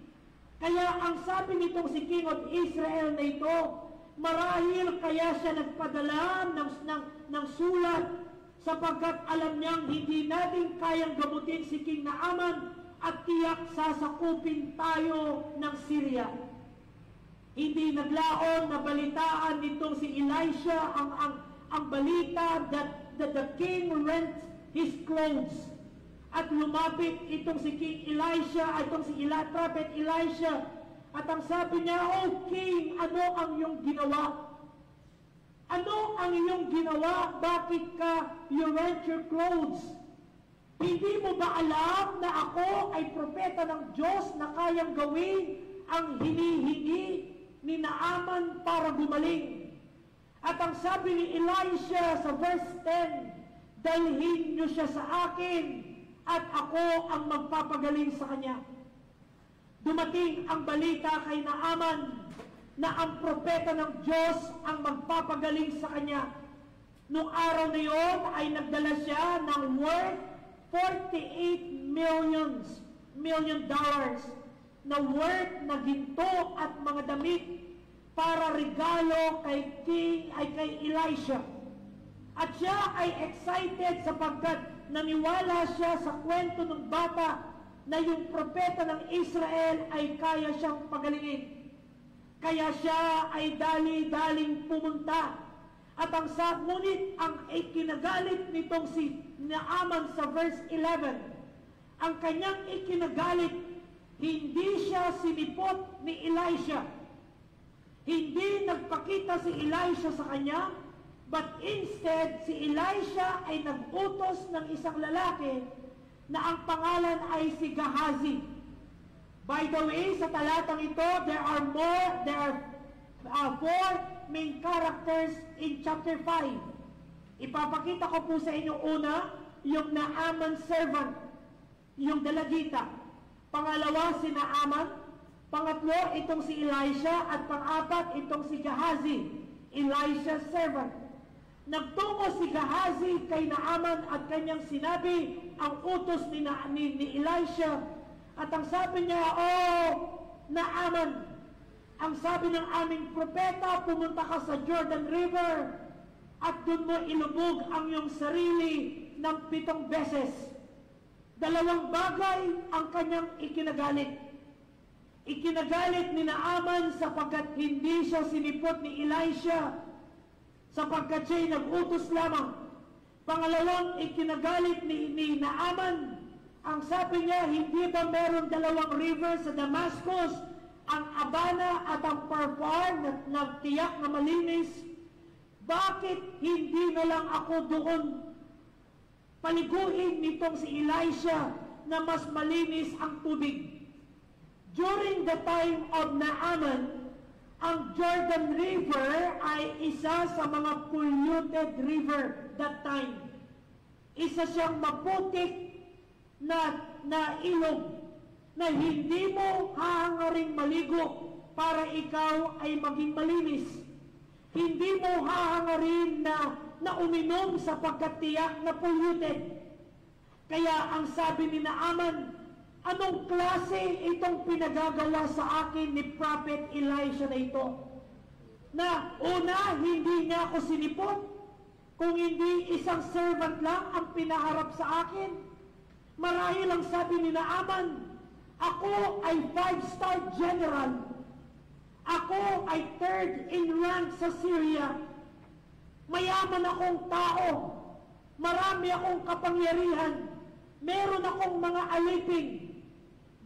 Kaya ang sabi nitong si King of Israel na ito, marahil kaya siya nagpadala ng sulat, sapagkat alam niyang hindi natin kayang gamutin si King Naaman at tiyak sasakupin tayo ng Syria. Hindi naglaon na balitaan nitong si Elisha ang balita that the king rent his clothes. At lumapit itong si King Elisha, itong si Prophet Elisha, at ang sabi niya, "Oh King, ano ang iyong ginawa? Ano ang iyong ginawa? Bakit ka you rent your clothes? Hindi mo ba alam na ako ay propeta ng Diyos na kayang gawin ang hinihingi ni Naaman para gumaling?" At ang sabi ni Elisha sa verse 10, "Dalhin niyo siya sa akin at ako ang magpapagaling sa kanya." Dumating ang balita kay Naaman na ang propeta ng Diyos ang magpapagaling sa kanya. Noong araw na iyon ay nagdala siya ng worth $48 million na worth na ginto at mga damit para regalo kay Elisha. At siya ay excited sapagkat naniwala siya sa kwento ng bata na yung propeta ng Israel ay kaya siyang pagalingin. Kaya siya ay dali-daling pumunta. At ngunit ang ikinagalit nitong si Naaman sa verse 11, ang kanyang ikinagalit, hindi siya sinipot ni Elisha. Hindi nagpakita si Elisha sa kanya, but instead, si Elisha ay nag-utos ng isang lalaki na ang pangalan ay si Gehazi. By the way, sa talatang ito, there are 4 main characters in chapter 5. Ipapakita ko po sa inyo una, yung Naaman servant, yung dalagita. Pangalawa, si Naaman. Pangatlo, itong si Elisha. At pang-apat, itong si Gehazi, Elisha's servant. Nagtungo si Gehazi kay Naaman at kanyang sinabi ang utos ni Elisha. At ang sabi niya, "Oh, Naaman, ang sabi ng aming propeta, pumunta ka sa Jordan River at doon mo ilubog ang iyong sarili ng 7 beses. 2 bagay ang kanyang ikinagalit. Ikinagalit ni Naaman sapagkat hindi siya sinipot ni Elisha, sapagkat siya'y nag-utos lamang. Pangalawang ikinagalit ni Naaman, ang sabi niya, hindi ba meron 2 river sa Damascus, ang Abana at ang Parfar na nagtiyak na malinis? Bakit hindi na lang ako doon paliguin nitong si Elisha na mas malinis ang tubig?" During the time of Naaman, ang Jordan River ay isa sa mga polluted river that time. Isa siyang maputik na ilog. na hindi mo hahangaring maligo para ikaw ay maging malinis. Hindi mo hahangarin na uminom sapagkat tiyak na polluted. Kaya ang sabi ni Naaman, anong klase itong pinagagawa sa akin ni Prophet Elisha na ito? Na una, hindi niya ako sinipot, kung hindi isang servant lang ang pinaharap sa akin. Marahil ang sabi ni Naaman, ako ay 5-star general. Ako ay 3rd in rank sa Syria. Mayaman akong tao. Marami akong kapangyarihan. Meron akong mga alipin.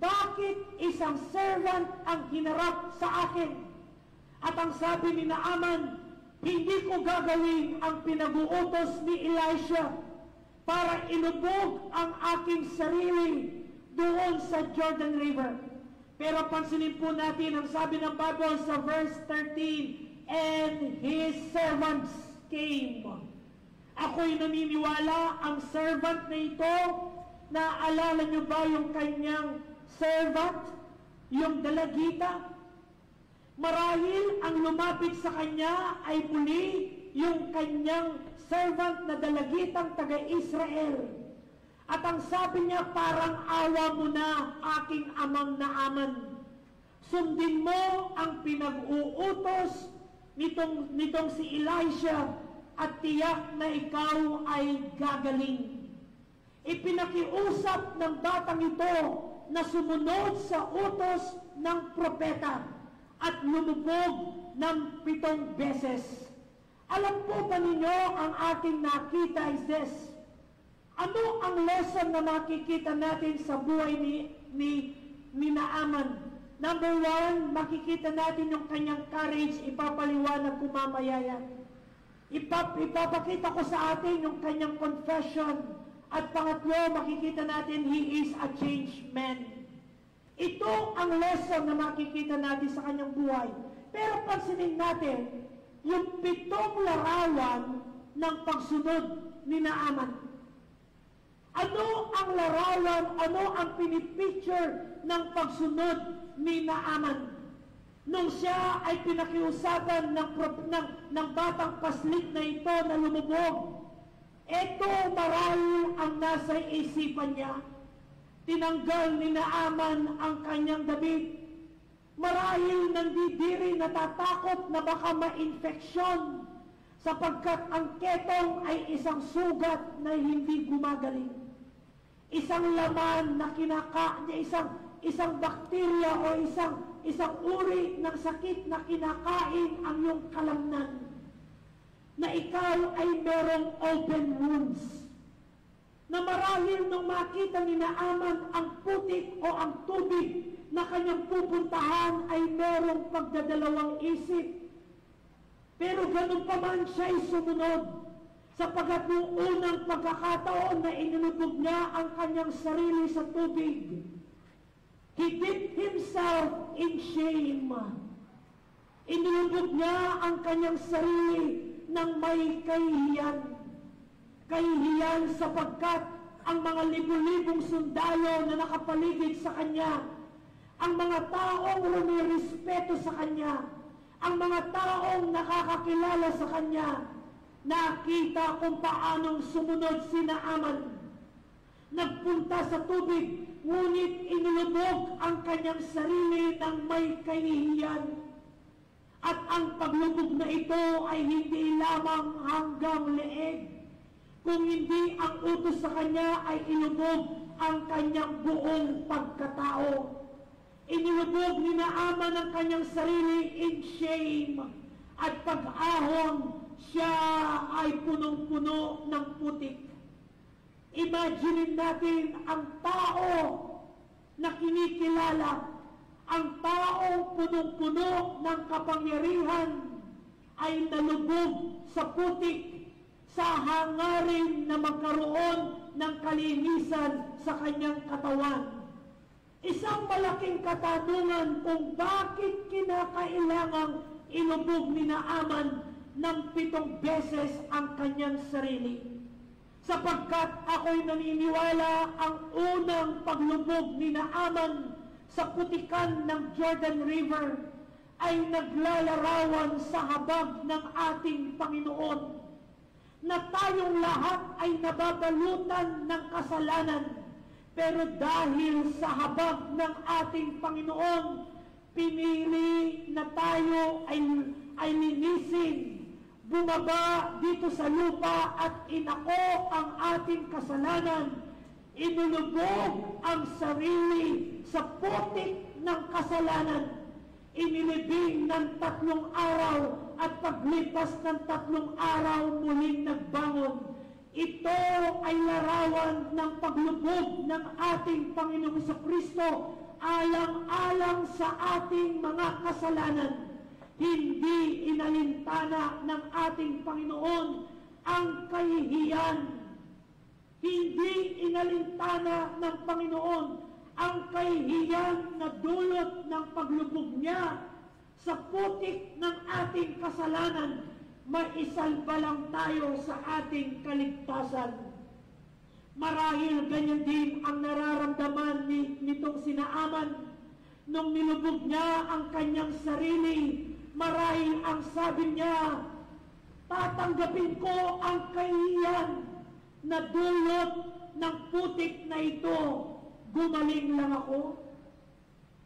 Bakit isang servant ang hinarap sa akin? At ang sabi ni Naaman, hindi ko gagawin ang pinag-uutos ni Elisha para inubog ang aking sarili doon sa Jordan River. Pero pansinin po natin ang sabi ng Bible sa verse 13, and his servants came. Ako'y naniniwala ang servant na ito, naaalala niyo ba yung kanyang servant, yung dalagita? Marahil ang lumapit sa kanya ay muli yung kanyang servant na dalagitang taga-Israel. At ang sabi niya, parang awa mo na aking amang Naaman. Sundin mo ang pinag-uutos nitong si Elisha at tiyak na ikaw ay gagaling. Ipinakiusap ng batang ito na sumunod sa utos ng propeta at lumubog ng 7 beses. Alam po ba ninyo ang ating nakita is this? Ano ang lesson na makikita natin sa buhay ni Naaman? Number 1, makikita natin yung kanyang courage, ipapaliwanag ko mamaya yan. Ipapakita ko sa atin yung kanyang confession. At pangatlo, makikita natin, he is a changed man. Ito ang lesson na makikita natin sa kanyang buhay. Pero pansinin natin, yung 7 larawan ng pagsunod ni Naaman. Ano ang larawan, ano ang pinipicture ng pagsunod ni Naaman? Nung siya ay pinakiusapan ng batang paslit na ito na lumubog, ito marahil ang nasa isipan niya. Tinanggal ni Naaman ang kanyang damit. Marahil nandidiri natatakot na baka ma-infeksyon sapagkat ang ketong ay isang sugat na hindi gumagaling. Isang laman na isang bakterya o isang uri ng sakit na kinakain ang iyong kalamnan. Na ikaw ay merong open wounds. Na marahil nung makita ni Naaman ang putik o ang tubig na kanyang pupuntahan ay merong pagdadalawang isip. Pero ganun pa man siya'y sumunod. Sapagat nung unang pagkakataon na inilubog niya ang kanyang sarili sa tubig, he dipped himself in shame. Inilubog niya ang kanyang sarili ng may kahihiyan. Kahihiyan sapagkat ang mga libu-libong sundalo na nakapaligid sa kanya, ang mga taong rumirespeto sa kanya, ang mga taong nakakakilala sa kanya, nakita kung paanong sumunod si Naaman. Nagpunta sa tubig, ngunit inilubog ang kanyang sarili ng may kahihiyan. At ang paglubog na ito ay hindi lamang hanggang leeg, kung hindi ang utos sa kanya ay inubog ang kanyang buong pagkatao. Inilubog ni Naaman ang kanyang sarili in shame, at pag-ahon siya ay punong-puno ng putik. Imagine natin ang tao na kinikilala, ang taong punong-puno ng kapangyarihan ay nalubog sa putik sa hangarin na magkaroon ng kalinisan sa kanyang katawan. Isang malaking katanungan kung bakit kinakailangang inubog ni Naaman ng 7 beses ang kanyang sarili. Sapagkat ako'y naniniwala ang unang paglubog ni Naaman sa putikan ng Jordan River ay naglalarawan sa habag ng ating Panginoon, na tayong lahat ay nababalutan ng kasalanan, pero dahil sa habag ng ating Panginoon, pinili na tayo ay linisin, bumaba dito sa lupa at inako ang ating kasalanan, inulubog ang sarili sa putik ng kasalanan, inilibing ng 3 araw at paglipas ng 3 araw muling nagbangon. Ito ay larawan ng paglubog ng ating Panginoong Kristo alang-alang sa ating mga kasalanan. Hindi inalintana ng ating Panginoon ang kahihiyan. Hindi inalintana ng Panginoon ang kahihiyan na dulot ng paglubog niya sa putik ng ating kasalanan. Maisalba lang tayo sa ating kaligtasan. Marahil ganyan din ang nararamdaman nitong si Naaman nung nilubog niya ang kanyang sarili. Marahil ang sabi niya, tatanggapin ko ang kahihiyan na dulot ng putik na ito. Gumaling lang ako.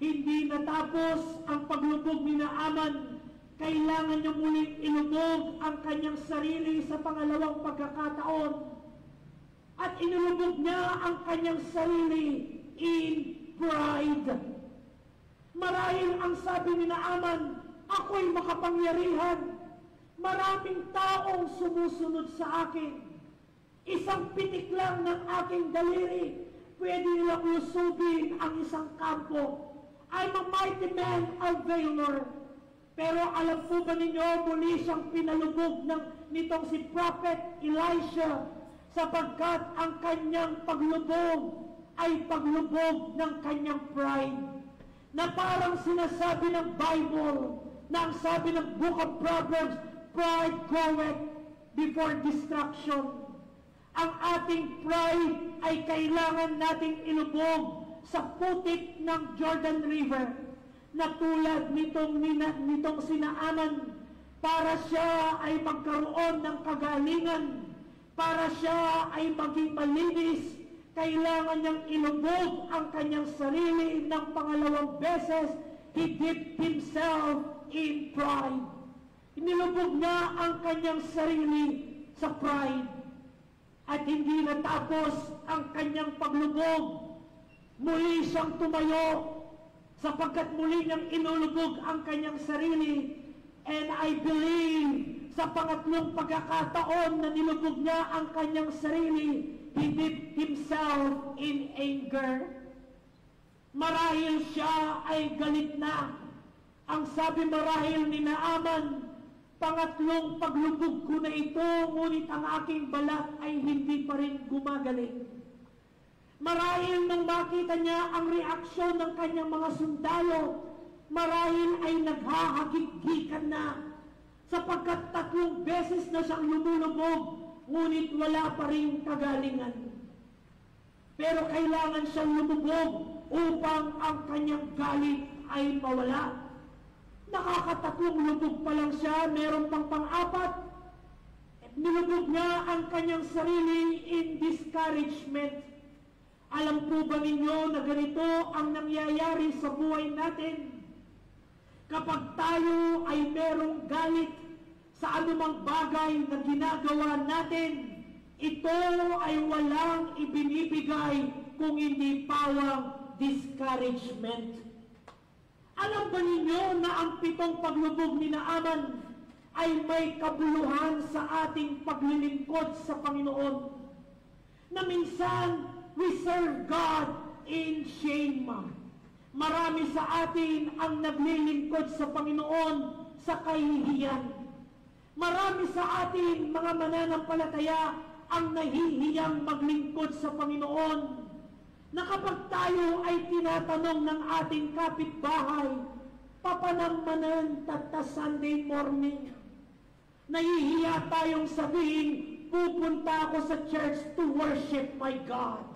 Hindi natapos ang paglubog ni Naaman. Kailangan niya muling ilubog ang kanyang sarili sa pangalawang pagkakataon. At inilubog niya ang kanyang sarili in pride. Marahil ang sabi ni Naaman, ako'y makapangyarihan. Maraming taong sumusunod sa akin. Isang pitik lang ng aking daliri, pwede nilang lusubin ang isang kampo. I'm a mighty man of valor. Pero alam po ba ninyo, muli siyang pinalubog nitong si Prophet Elisha, sapagkat ang kanyang paglubog ay paglubog ng kanyang pride. Na parang sinasabi ng Bible, na ang sabi ng Book of Proverbs, pride goeth before destruction. Ang ating pride ay kailangan nating ilubog sa putik ng Jordan River, na tulad nitong si Naaman, para siya ay magkaroon ng kagalingan, para siya ay maging malinis, kailangan niyang ilubog ang kanyang sarili ng pangalawang beses. He dipped himself in pride. Inilubog niya ang kanyang sarili sa pride. At hindi natapos ang kanyang paglubog. Muli siyang tumayo, sapagkat muli niyang inulubog ang kanyang sarili. And I believe sa pangatlong pagkakataon na nilubog niya ang kanyang sarili, he dipped himself in anger. Marahil siya ay galit na. Ang sabi marahil ni Naaman, pangatlong paglubog ko na ito, ngunit ang aking balat ay hindi pa rin gumagaling. Marahil nang makita niya ang reaksyon ng kanyang mga sundalo, marahil ay naghahagik-gikan na, sapagkat 3 beses na siyang lumulubog, ngunit wala pa rin kagalingan. Pero kailangan siyang lumubog upang ang kanyang galit ay mawala. Nakakatatlong lubog pa lang siya, meron pang pang-4. Nilubog niya ang kanyang sarili in discouragement. Alam po ba ninyo na ganito ang nangyayari sa buhay natin? Kapag tayo ay merong galit sa anumang bagay na ginagawa natin, ito ay walang ibinibigay kung hindi pawang discouragement. Alam ba ninyo na ang 7 paglubog ni Naaman ay may kabuluhan sa ating paglilingkod sa Panginoon? Na minsan, we serve God in shame. Marami sa atin ang naglilingkod sa Panginoon sa kahihiyan. Marami sa atin, mga mananampalataya, ang nahihiyang maglingkod sa Panginoon. Na kapag tayo ay tinatanong ng ating kapitbahay, papanamanan tata Sunday morning, nahihiya tayong sabihin, pupunta ako sa church to worship my God.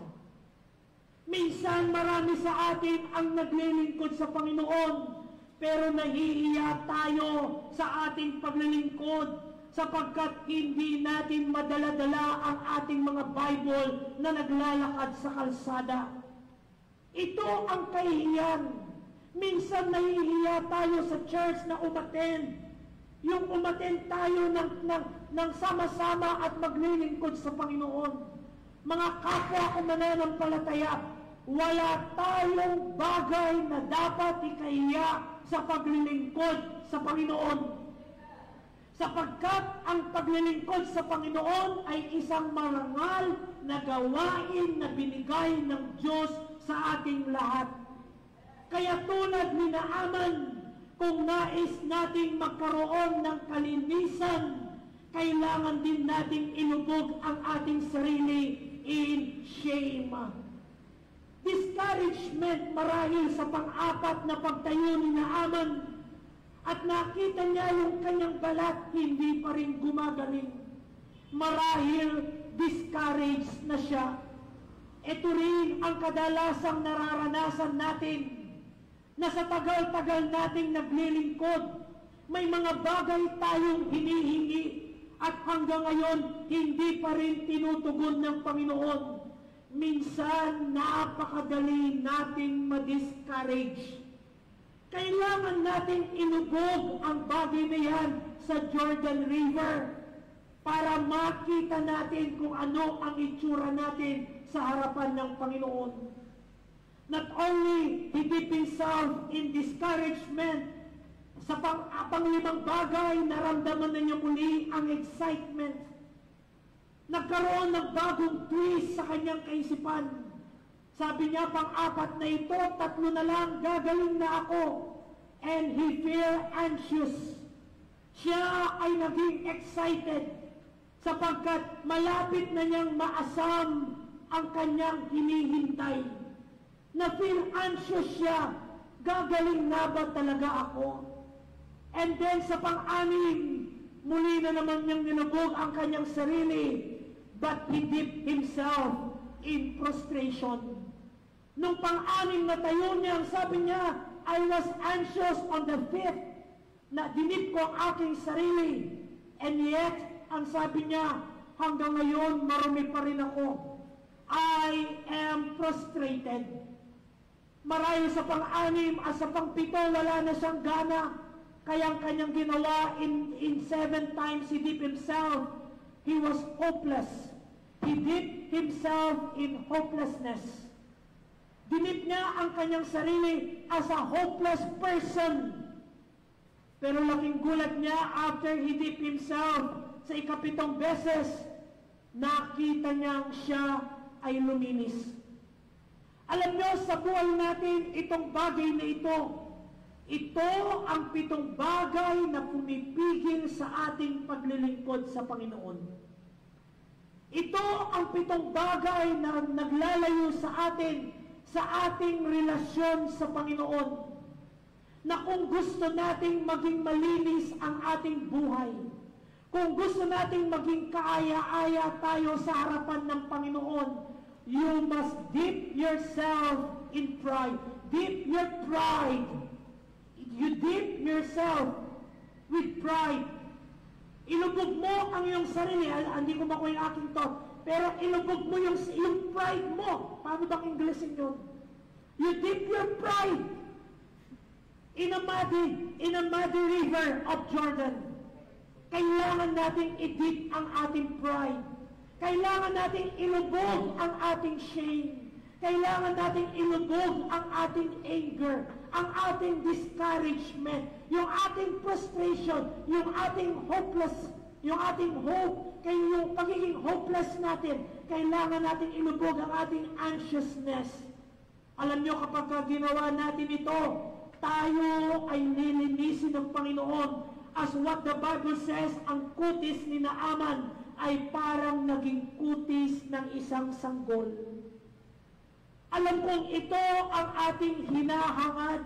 Minsan marami sa atin ang naglilingkod sa Panginoon, pero nahihiya tayo sa ating paglilingkod sapagkat hindi natin madala-dala ang ating mga Bible na naglalakad sa kalsada. Ito ang kahihiyan. Minsan nahihiya tayo sa church na umattend. Yung umattend tayo ng sama-sama at maglilingkod sa Panginoon. Mga kapwa ko mananampalataya, wala tayong bagay na dapat ikahiya sa paglilingkod sa Panginoon. Sapagkat ang paglilingkod sa Panginoon ay isang marangal na gawain na binigay ng Diyos sa ating lahat. Kaya tulad ni Naaman, kung nais nating magkaroon ng kalinisan, kailangan din nating ilubog ang ating sarili in shame. Discouragement marahil sa pang-apat na pagtayo ni Naaman, at nakita niya yung kanyang balat hindi pa rin gumagaling. Marahil discouraged na siya. Ito rin ang kadalasang nararanasan natin, na sa tagal-tagal nating naglilingkod, may mga bagay tayong hinihingi at hanggang ngayon hindi pa rin tinutugon ng Panginoon. Minsan napakadali nating ma-discourage. Kailangan nating inubog ang bagay na yan sa Jordan River para makita natin kung ano ang itsura natin sa harapan ng Panginoon. Not only he did himself in discouragement, sa panglimang bagay, naramdaman na niya muli ang excitement. Nagkaroon ng bagong twist sa kanyang kaisipan. Sabi niya, pang-apat na ito, 3 na lang, gagaling na ako. And he felt anxious. Siya ay naging excited sapagkat malapit na niyang maasam ang kanyang hinihintay. Na-feel anxious siya, gagaling na ba talaga ako? And then sa pang-anim, muli na naman niyang nilubog ang kanyang sarili, but he dipped himself in prostration. Nung pang-anim na tayo niya, ang sabi niya, I was anxious on the 5th, na dinip ko ang aking sarili. And yet, ang sabi niya, hanggang ngayon, marumi pa rin ako. I am prostrated. Marahil sa pang-anim at sa pang-7, wala na siyang gana. Kaya ang kanyang ginawa, in 7 times he dipped himself. He was hopeless. He dipped himself in hopelessness. Dinip niya ang kanyang sarili as a hopeless person. Pero laking gulat niya, after he dipped himself sa 7 beses, nakita niyang siya ay luminis. Alam niyo, sa buhay natin, itong bagay na ito ang 7 bagay na pumipigil sa ating paglilingkod sa Panginoon. Ito ang 7 bagay na naglalayo sa atin sa ating relasyon sa Panginoon, na kung gusto nating maging malinis ang ating buhay, kung gusto nating maging kaaya-aya tayo sa harapan ng Panginoon, you must dip yourself in pride. Dip your pride. You dip yourself with pride. Ilubog mo ang iyong sarili. Hindi ko makuha yung aking thought. Pero ilubog mo yung pride mo. Paano bang Englishin yun? You dip your pride in a muddy river of Jordan. Kailangan nating i-dip ang ating pride. Kailangan nating ilubog ang ating shame. Kailangan nating ilubog ang ating anger, ang ating discouragement, yung ating frustration, yung ating hope, kaya yung pagiging hopeless natin, kailangan natin ilubog ang ating anxiousness. Alam nyo, kapag ginawa natin ito, tayo ay nilinisin ng Panginoon. As what the Bible says, ang kutis ni Naaman ay parang naging kutis ng isang sanggol. Alam kong ito ang ating hinahangad.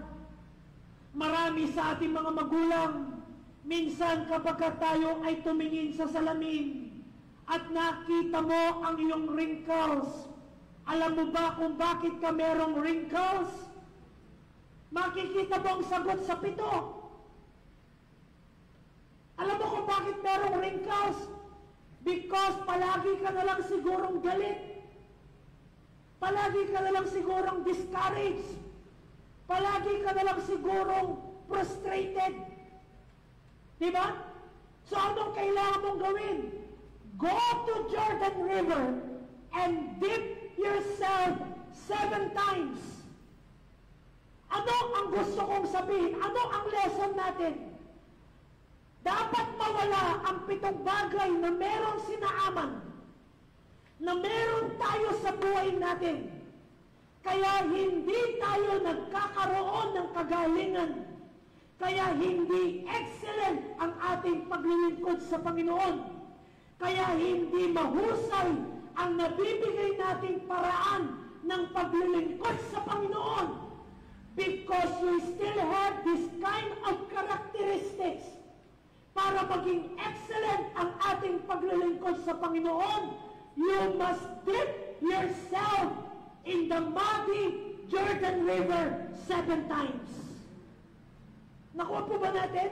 Marami sa ating mga magulang, minsan kapag tayo ay tumingin sa salamin at nakita mo ang iyong wrinkles, Alam mo ba kung bakit ka merong wrinkles? Makikita mo ang sagot sa 7. Alam mo kung bakit merong wrinkles? Because palagi ka na lang sigurong galit. Palagi ka na lang sigurong discouraged. Palagi ka na lang sigurong frustrated. Diba? So anong kailangan mong gawin? Go to Jordan River and dip yourself 7 times. Ano ang gusto kong sabihin? Ano ang lesson natin? Dapat mawala ang 7 bagay na merong sinaaman, na meron tayo sa buhay natin. Kaya hindi tayo nagkakaroon ng kagalingan. Kaya hindi excellent ang ating paglilingkod sa Panginoon. Kaya hindi mahusay ang nabibigay nating paraan ng paglilingkod sa Panginoon. Because we still have this kind of characteristics. Para maging excellent ang ating paglilingkod sa Panginoon, you must dip yourself in the muddy Jordan River 7 times. Nakuha po ba natin?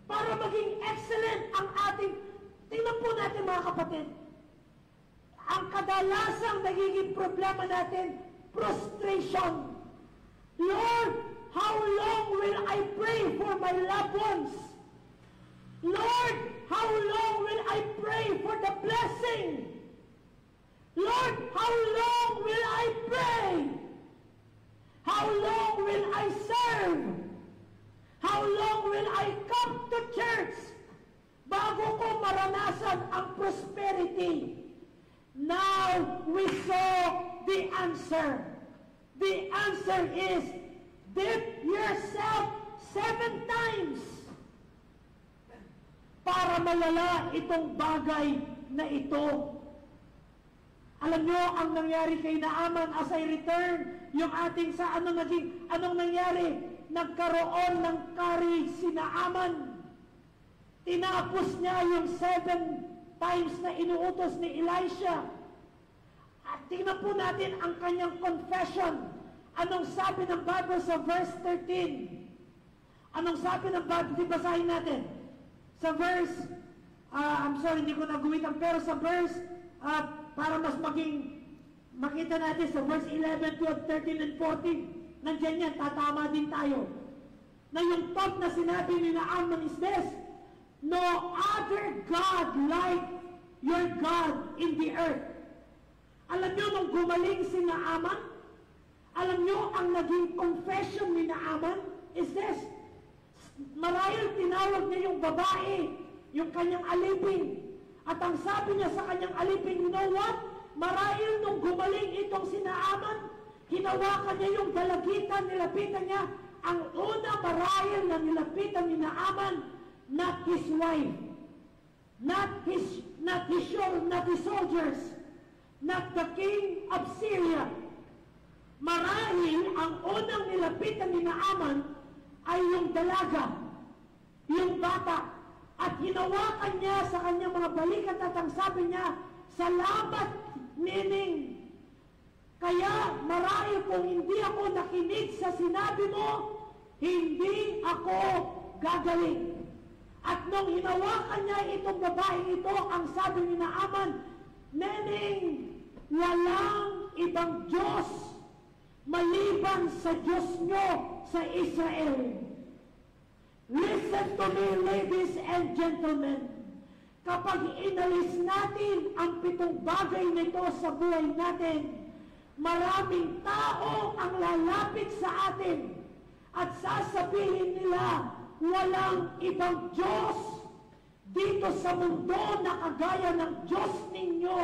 Para maging excellent ang ating, tingnan po natin mga kapatid, ang kadalasang nagiging problema natin, frustration. Lord, how long will I pray for my loved ones? Lord, how long will I pray for the blessing? Lord, how long will I pray? How long will I serve? How long will I come to church bago ko maranasan ang prosperity? Now we saw the answer. The answer is, dip yourself 7 times para malala itong bagay na ito. Alam nyo, ang nangyari kay Naaman as I return, yung ating sa anong nangyari? Nagkaroon ng courage si Naaman. Tinapos niya yung 7 times na inuutos ni Elisha. At tingnan po natin ang kanyang confession. Anong sabi ng Bible sa verse 13? Anong sabi ng Bible? Di basahin natin. Sa verse, I'm sorry, hindi ko naguwitan, pero sa verse, para mas makita natin sa verse 11, 12, 13, and 14, nandiyan yan, tatama din tayo. Na yung top na sinabi ni Naaman is this, no other God like your God in the earth. Alam nyo, nung gumaling si Naaman, alam nyo, ang naging confession ni Naaman is this, marahil tinawag niya yung babae, yung kanyang alipin. At ang sabi niya sa kanyang alipin, you know what? Marahil nung gumaling itong si Naaman, hinawakan niya yung dalagitan, nilapitan niya. Ang una marahil na nilapitan ni Naaman, not his wife, not his soldiers, not the king of Syria. Marahil ang unang nilapitan ni Naaman ay yung dalaga, yung bata. At hinawakan niya sa kanyang mga balikat at ang sabi niya, salamat, Nining. Kaya marahil kung hindi ako nakinig sa sinabi mo, hindi ako gagaling. At nung hinawakan niya itong babaeng ito, ang sabi ni Naaman, Nining, walang ibang Diyos maliban sa Diyos nyo sa Israel. Listen to me, ladies and gentlemen. Kapag inalis natin ang 7 bagay nito sa buhay natin, maraming tao ang lalapit sa atin at sasabihin nila, walang ibang Diyos dito sa mundo na kagaya ng Diyos ninyo.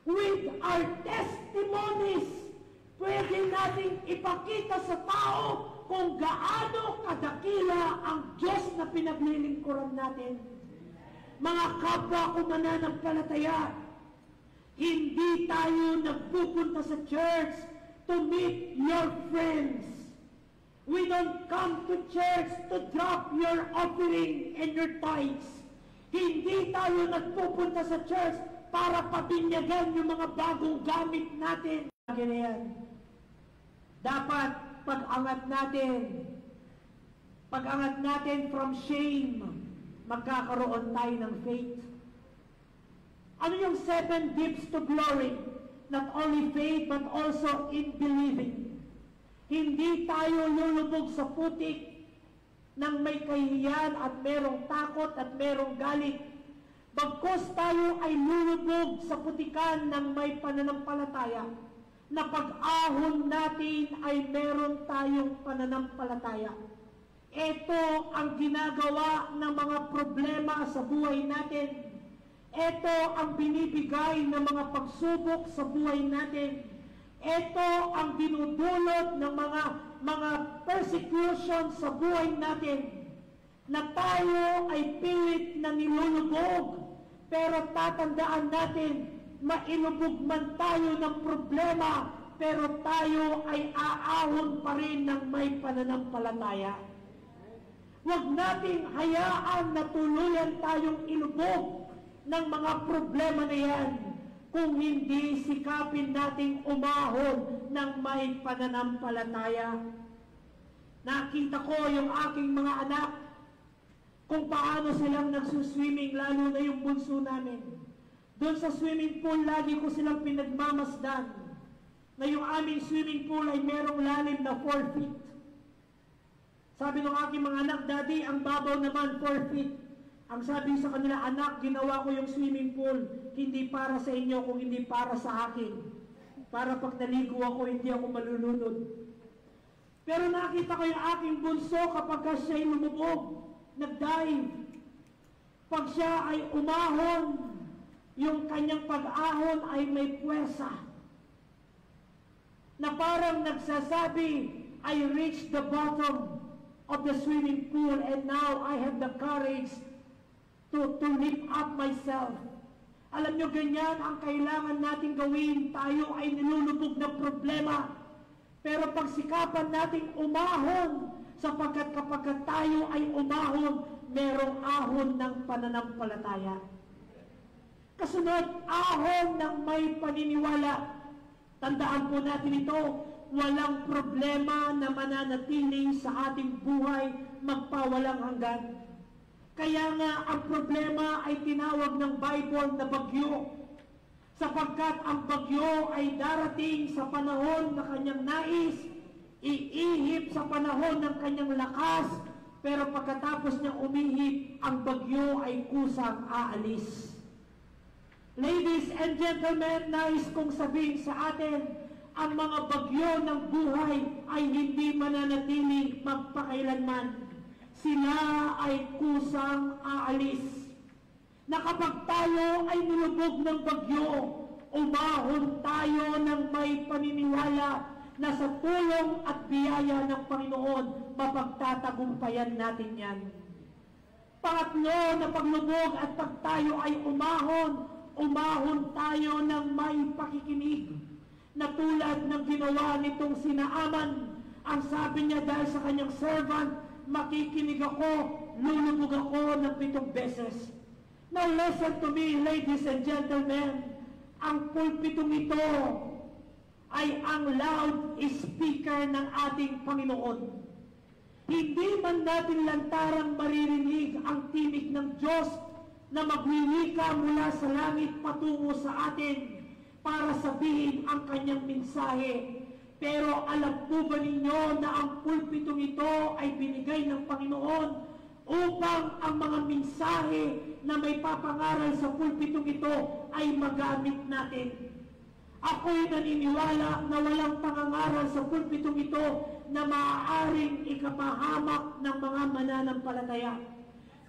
With our testimonies, pwede nating ipakita sa tao kung gaano kadakila ang Diyos na pinaglilingkuran natin. Mga kapwa ko mananampalataya, hindi tayo nagpupunta sa church to meet your friends. We don't come to church to drop your offering and your tithes. Hindi tayo nagpupunta sa church para pabinyagan yung mga bagong gamit natin. Ganyan. Dapat pag-angat natin from shame, magkakaroon tayo ng faith. Ano yung 7 dips to glory? Not only faith, but also in believing. Hindi tayo lulubog sa putik nang may kahihiyan at merong takot at merong galit. Bagkus tayo ay lulubog sa putikan ng may pananampalataya, na pag-ahon natin ay meron tayong pananampalataya. Ito ang ginagawa ng mga problema sa buhay natin. Ito ang binibigay ng mga pagsubok sa buhay natin. Ito ang dinudulot ng mga persecution sa buhay natin, na tayo ay pilit na nilulubog. Pero tatandaan natin, mailubog man tayo ng problema, pero tayo ay aahon pa rin ng may pananampalataya. Huwag nating hayaan na tuluyan tayong ilubog ng mga problema na yan, kung hindi sikapin nating umahon ng may pananampalataya. Nakita ko yung aking mga anak, kung paano silang nagsuswimming, lalo na yung bunso namin. Doon sa swimming pool, lagi ko silang pinagmamasdan na yung aming swimming pool ay merong lalim na 4 feet. Sabi ng aking mga anak, Daddy, ang babaw naman 4 feet. Ang sabi sa kanila, anak, ginawa ko yung swimming pool, hindi para sa inyo, kung hindi para sa akin. Para pag naligo ako, hindi ako malulunod. Pero nakita ko yung aking bunso kapag siya'y lumubog, nag-dive. Pag siya ay umahon, yung kanyang pag-ahon ay may puwersa. Na parang nagsasabi, I reached the bottom of the swimming pool and now I have the courage to lift up myself. Alam nyo, ganyan ang kailangan natin gawin. Tayo ay nilulubog na problema. Pero pagsikapan natin umahon, sapagkat kapag tayo ay umahon, merong ahon ng pananampalataya. Kasunod, ahon ng may paniniwala. Tandaan po natin ito, walang problema na mananatili sa ating buhay magpawalang hanggan. Kaya nga ang problema ay tinawag ng Bible na bagyo, sapagkat ang bagyo ay darating sa panahon na kanyang nais, iihip sa panahon ng kanyang lakas, pero pagkatapos niya umihip, ang bagyo ay kusang aalis. Ladies and gentlemen, nais kong sabihin sa atin, ang mga bagyo ng buhay ay hindi mananatili magpakailanman. Sila ay kusang aalis. Na kapag tayo ay nilubog ng bagyo, umahon tayo ng may paniniwala na sa tulong at biyaya ng Panginoon, mapagtatagumpayan natin yan. Pangatlo, na paglubog at pag tayo ay umahon tayo ng may pakikinig. Na tulad ng ginawa nitong sina Aman, ang sabi niya dahil sa kanyang servant, makikinig ako, lulubog ako ng 7 beses. Now listen to me, ladies and gentlemen, ang pulpitong ito ay ang loud speaker ng ating Panginoon. Hindi man natin lantarang maririnig ang tinig ng Diyos na magwiwika mula sa langit patungo sa atin para sabihin ang kanyang mensahe. Pero alam po ba ninyo na ang pulpitong ito ay binigay ng Panginoon upang ang mga mensahe na may papangaral sa pulpitong ito ay magamit natin? Ako'y naniniwala na walang pangangaral sa pulpitong ito na maaaring ikapahamak ng mga mananampalataya.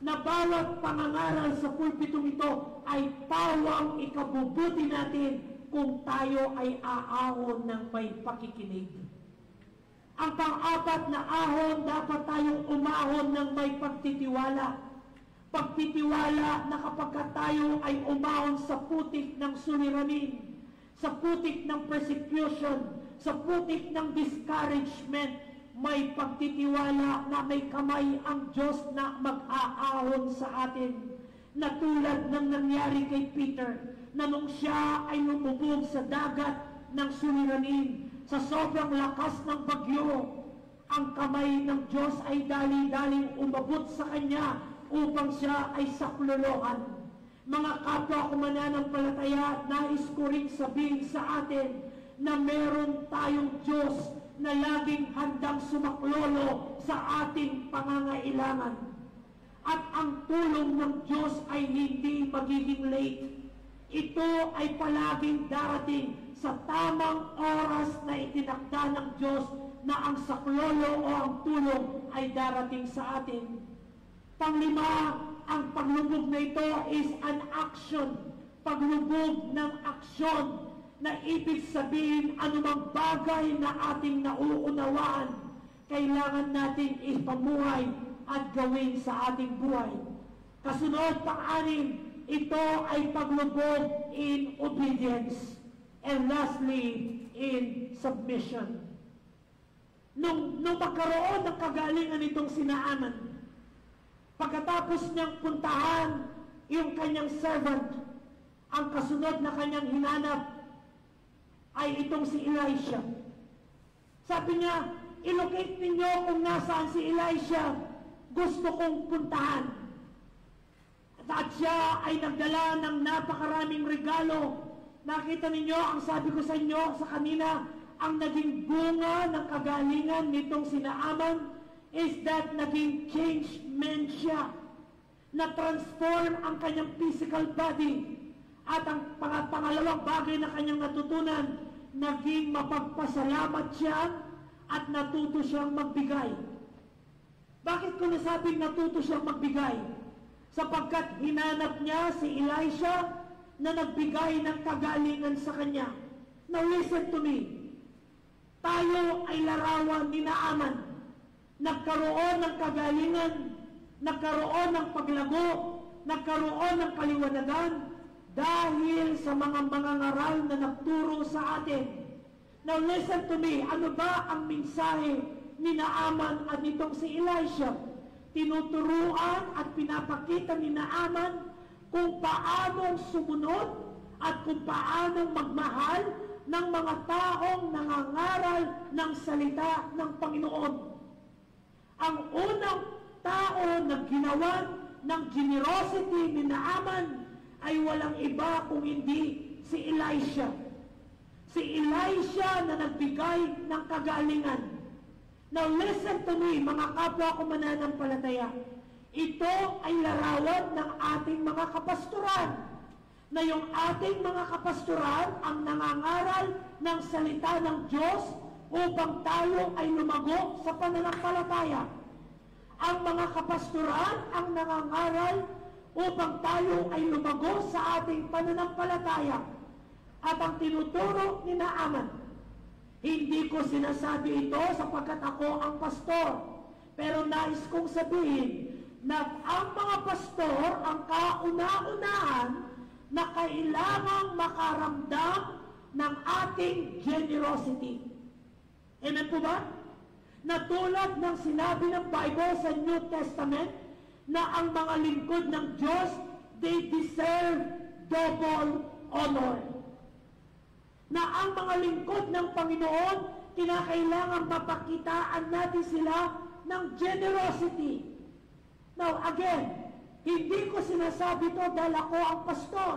Na bawat pangangaral sa pulpitong ito ay pawang ikabubuti natin kung tayo ay aahon ng may pakikinig. Ang pang-apat na ahon, dapat tayong umahon ng may pagtitiwala. Pagtitiwala na kapag tayo ay umahon sa putik ng suliranin, sa putik ng persecution, sa putik ng discouragement, may pagtitiwala na may kamay ang Diyos na mag-aahon sa atin. Na tulad ng nangyari kay Peter, na nung siya ay lumubog sa dagat ng suliranin, sa sobrang lakas ng bagyo, ang kamay ng Diyos ay dali-daling umabot sa kanya upang siya ay saklolohan. Mga kapwa ko mananampalataya, nais ko rin sabihin sa atin na meron tayong Diyos na laging handang sumaklolo sa ating pangangailangan. At ang tulong ng Diyos ay hindi magiging late. Ito ay palaging darating sa tamang oras na itinakda ng Diyos na ang saklolo o ang tulong ay darating sa atin. Panglima, ang paglubog na ito is an action. Paglubog ng aksyon na ibig sabihin anumang bagay na ating nauunawaan, kailangan natin ipamuhay at gawin sa ating buhay. Kasunod, pang-anim, ito ay paglubog in obedience. And lastly, in submission. Nung magkaroon ng kagalingan itong si Naaman, pagkatapos niyang puntahan yung kanyang servant, ang kasunod na kanyang hinanap ay itong si Elisha. Sabi niya, ilocate ninyo kung nasaan si Elisha, gusto kong puntahan. At siya ay nagdala ng napakaraming regalo. Nakita ninyo, ang sabi ko sa inyo sa kanina, ang naging bunga ng kagalingan nitong si Naaman is that naging changed man siya. Na-transform ang kanyang physical body. At ang pangalawang bagay na kanyang natutunan, naging mapagpasalamat siya at natuto siyang magbigay. Bakit ko nasabing natuto siyang magbigay? Sapagkat hinanap niya si Elisha na nagbigay ng kagalingan sa kanya. Now listen to me. Tayo ay larawan ni Naaman. Nagkaroon ng kagalingan, nagkaroon ng paglago, nagkaroon ng kaliwanagan dahil sa mga mangangaral na nagturo sa atin. Now listen to me. Ano ba ang mensahe ni Naaman at nitong si Elisha? Tinuturuan at pinapakita ni Naaman kung paanong sumunod at kung paanong magmahal ng mga taong nangangaral ng salita ng Panginoon. Ang unang tao na ginawan ng generosity ni Naaman ay walang iba kung hindi si Elisha. Si Elisha na nagbigay ng kagalingan. Now listen to me, mga kapwa ko mananampalataya. Ito ay larawan ng ating mga kapastoran. Na yung ating mga kapastoran ang nangangaral ng salita ng Diyos upang tayo ay lumago sa pananampalataya. Ang mga kapastoran ang nangangaral upang tayo ay lumago sa ating pananampalataya. At ang tinuturo ni Naaman, hindi ko sinasabi ito sapagkat ako ang pastor, pero nais kong sabihin na ang mga pastor ang kauna-unahan na kailangang makaramdam ng ating generosity. Amen po ba? Na tulad ng sinabi ng Bible sa New Testament, na ang mga lingkod ng Diyos, they deserve double honor. Na ang mga lingkod ng Panginoon, kinakailangan mapakitaan natin sila ng generosity. Now again, hindi ko sinasabi ito dahil ako ang pastor.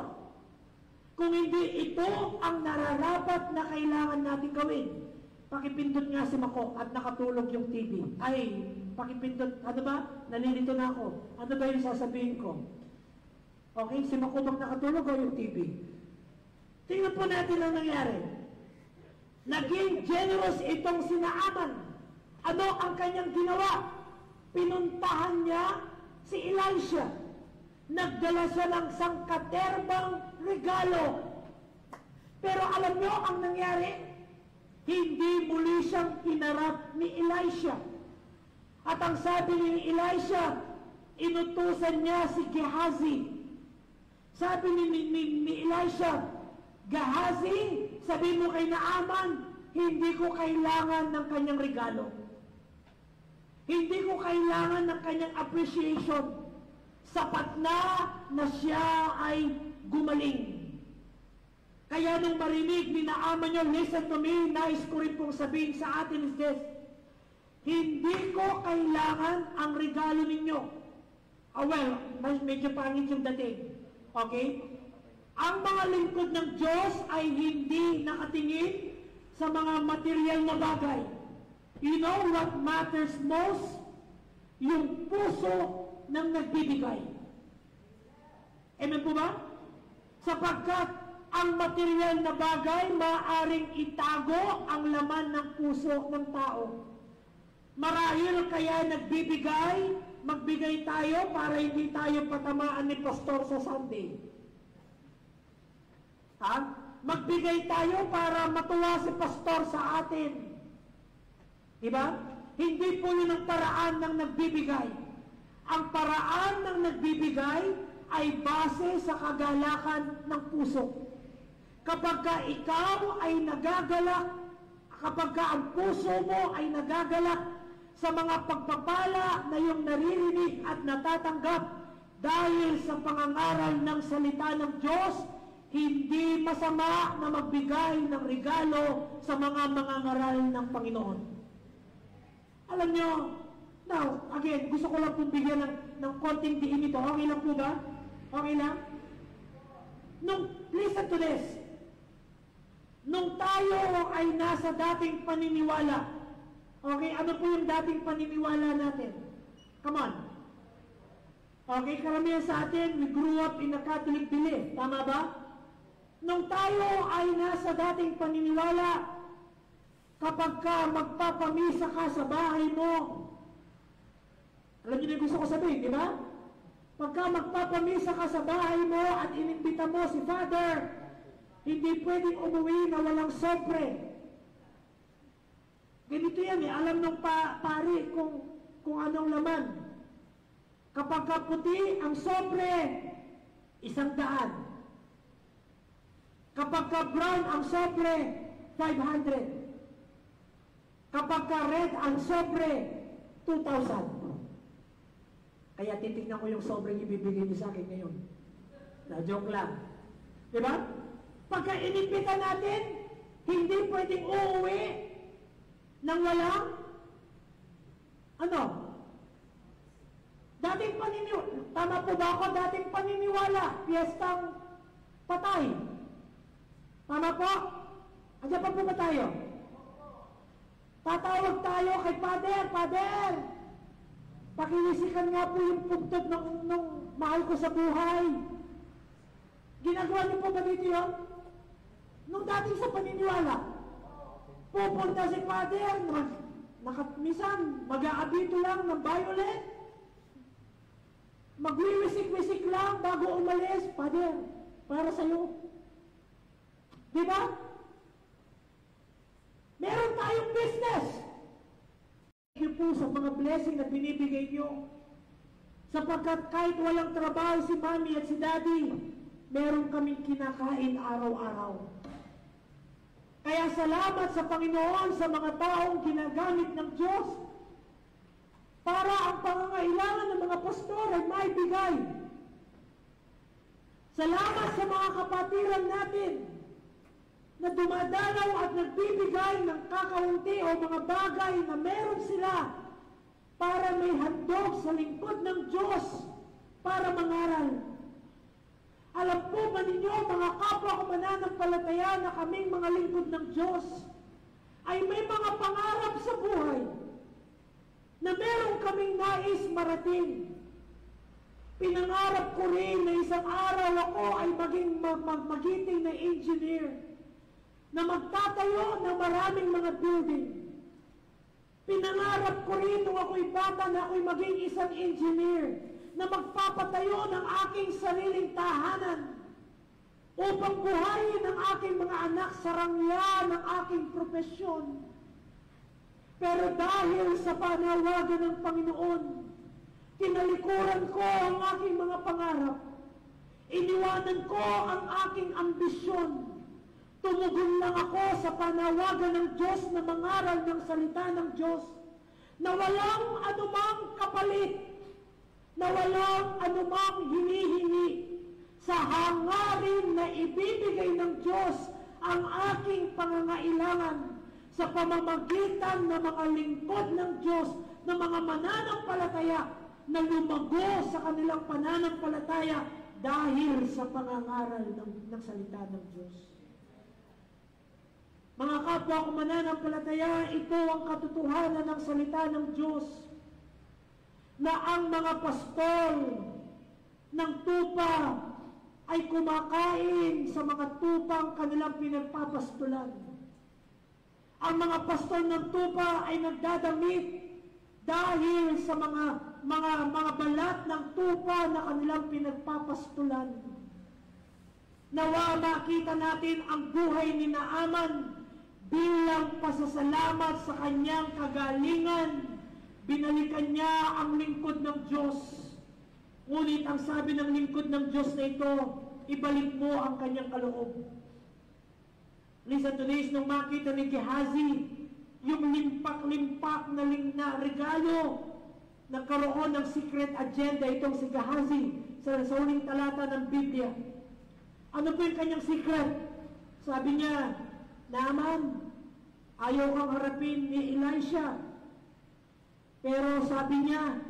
Kung hindi ito ang nararapat na kailangan natin gawin. Pakipindot nga si Mako at nakatulog yung TV. Ay, pakipindot, ano ba? Nalilito na ako. Ano ba yung sasabihin ko? Okay, si Mako bang nakatulog o yung TV? Tingnan po natin ang nangyari. Naging generous itong si Naaman. Ano ang kanyang ginawa? Pinuntahan niya si Elisha. Nagdala siya ng sangkaterbang regalo. Pero alam niyo ang nangyari? Hindi muli siyang hinarap ni Elisha. At ang sabi ni Elisha, inutusan niya si Gehazi. Sabi ni Elisha, Gehazi, sabi mo kay Naaman, hindi ko kailangan ng kanyang regalo. Hindi ko kailangan ng kanyang appreciation. Sapat na siya ay gumaling. Kaya nung marinig ni Naaman nyo, listen to me, nais ko rin pong sabihin sa atin is this, hindi ko kailangan ang regalo ninyo. Well, medyo pangit yung dating. Okay? Ang mga lingkod ng Diyos ay hindi nakatingin sa mga material na bagay. You know what matters most? Yung puso ng nagbibigay. Amen po ba? Sapagkat ang material na bagay maaaring itago ang laman ng puso ng tao. Marahil kaya magbigay tayo para hindi tayo patamaan ni pastor sa Sunday. Ha? Magbigay tayo para matuwa si pastor sa atin. Diba? Hindi po yun ang paraan ng nagbibigay. Ang paraan ng nagbibigay ay base sa kagalakan ng puso. Kapag ikaw ay nagagalak, kapag ang puso mo ay nagagalak sa mga pagpapala na iyong naririnig at natatanggap dahil sa pangangaral ng salita ng Diyos, hindi masama na magbigay ng regalo sa mga mangangaral ng Panginoon. Alam nyo, now, again, gusto ko lang pong bigyan ng konting diin ito. Okay lang po ba? Okay lang? Listen to this. Nung tayo ay nasa dating paniniwala, okay, ano po yung dating paniniwala natin? Come on. Okay, karamihan sa atin, we grew up in a Catholic belief. Tama ba? Nung tayo ay nasa dating paniniwala, kapag ka magpapamisa ka sa bahay mo, alam niyo na gusto ko sabihin, di ba? Pagka magpapamisa ka sa bahay mo at inimbita mo si Father, hindi pwedeng umuwi na walang sobre. Ganito yan eh. Alam ng pari kung anong laman. Kapag puti ang sobre, 100. Kapag brown ang sobre, 500. Kapag red ang sobre, 2,000. Kaya titignan ko yung sobrang ibibigay niyo sa akin ngayon. Na-joke lang. Diba? Pagka inimbita natin, hindi pwedeng uuwi nang walang dating paniniwala. Tama po ba ako? Dating paniniwala. Piyestang patay. Tama po? Andiyan pa po ba tayo? Tatawag tayo kay Father. Father, pakilisikan nga po yung puntod ng mahal ko sa buhay. Ginagawa niyo po ba dito yun? Nung dating sa paniniwala, pupunta si Father, minsan mag-aabito lang ng violet, magwiwisik-wisik lang bago umalis, Father, para sa'yo. Diba? Meron tayong business. Thank you po sa mga blessing na binibigay nyo. Sapagkat kahit walang trabaho si Mami at si Daddy, meron kaming kinakain araw-araw. Kaya salamat sa Panginoon sa mga taong ginagamit ng Diyos para ang pangangailangan ng mga pastor ay maibigay. Salamat sa mga kapatiran natin na dumadalaw at nagbibigay ng kakaunti o mga bagay na meron sila para may handog sa lingkod ng Diyos para mangaral. Alam po ba ninyo, mga kapwa ko mananampalataya na kaming mga lingkod ng Diyos ay may mga pangarap sa buhay na meron kaming nais marating. Pinangarap ko rin na isang araw ako ay maging magiting na engineer na magtatayo ng maraming mga building. Pinangarap ko rin nung ako'y bata na ako'y maging isang engineer na magpapatayo ng aking sariling tahanan upang buhayin ang aking mga anak sa rangya ng aking propesyon. Pero dahil sa panawagan ng Panginoon, tinalikuran ko ang aking mga pangarap. Iniwanan ko ang aking ambisyon. Tumugon lang ako sa panawagan ng Diyos na mangaral ng salita ng Diyos na walang anumang kapalit, na walang anumang hinihingi sa hangarin na ibibigay ng Diyos ang aking pangangailangan sa pamamagitan ng mga lingkod ng Diyos, ng mga mananampalataya na lumago sa kanilang pananampalataya dahil sa pangangaral ng salita ng Diyos. Mga kapwa ko mananampalataya, ito ang katotohanan ng salita ng Diyos na ang mga pastol ng tupa ay kumakain sa mga tupang kanilang pinagpapastulan. Ang mga pastol ng tupa ay nagdadamit dahil sa mga balat ng tupa na kanilang pinagpapastulan. Nawa makita natin ang buhay ni Naaman bilang pasasalamat sa kanyang kagalingan. Binalikan niya ang lingkod ng Diyos. Ngunit ang sabi ng lingkod ng Diyos na ito, ibalik mo ang kanyang kaloob. Listen to this, nung makita ni Gehazi, yung limpak-limpak na regalo, nagkaroon ng secret agenda itong si Gehazi sa uling talata ng Biblia. Ano po yung kanyang secret? Sabi niya, Naaman, ayaw kang harapin ni Elisha. Pero sabi niya,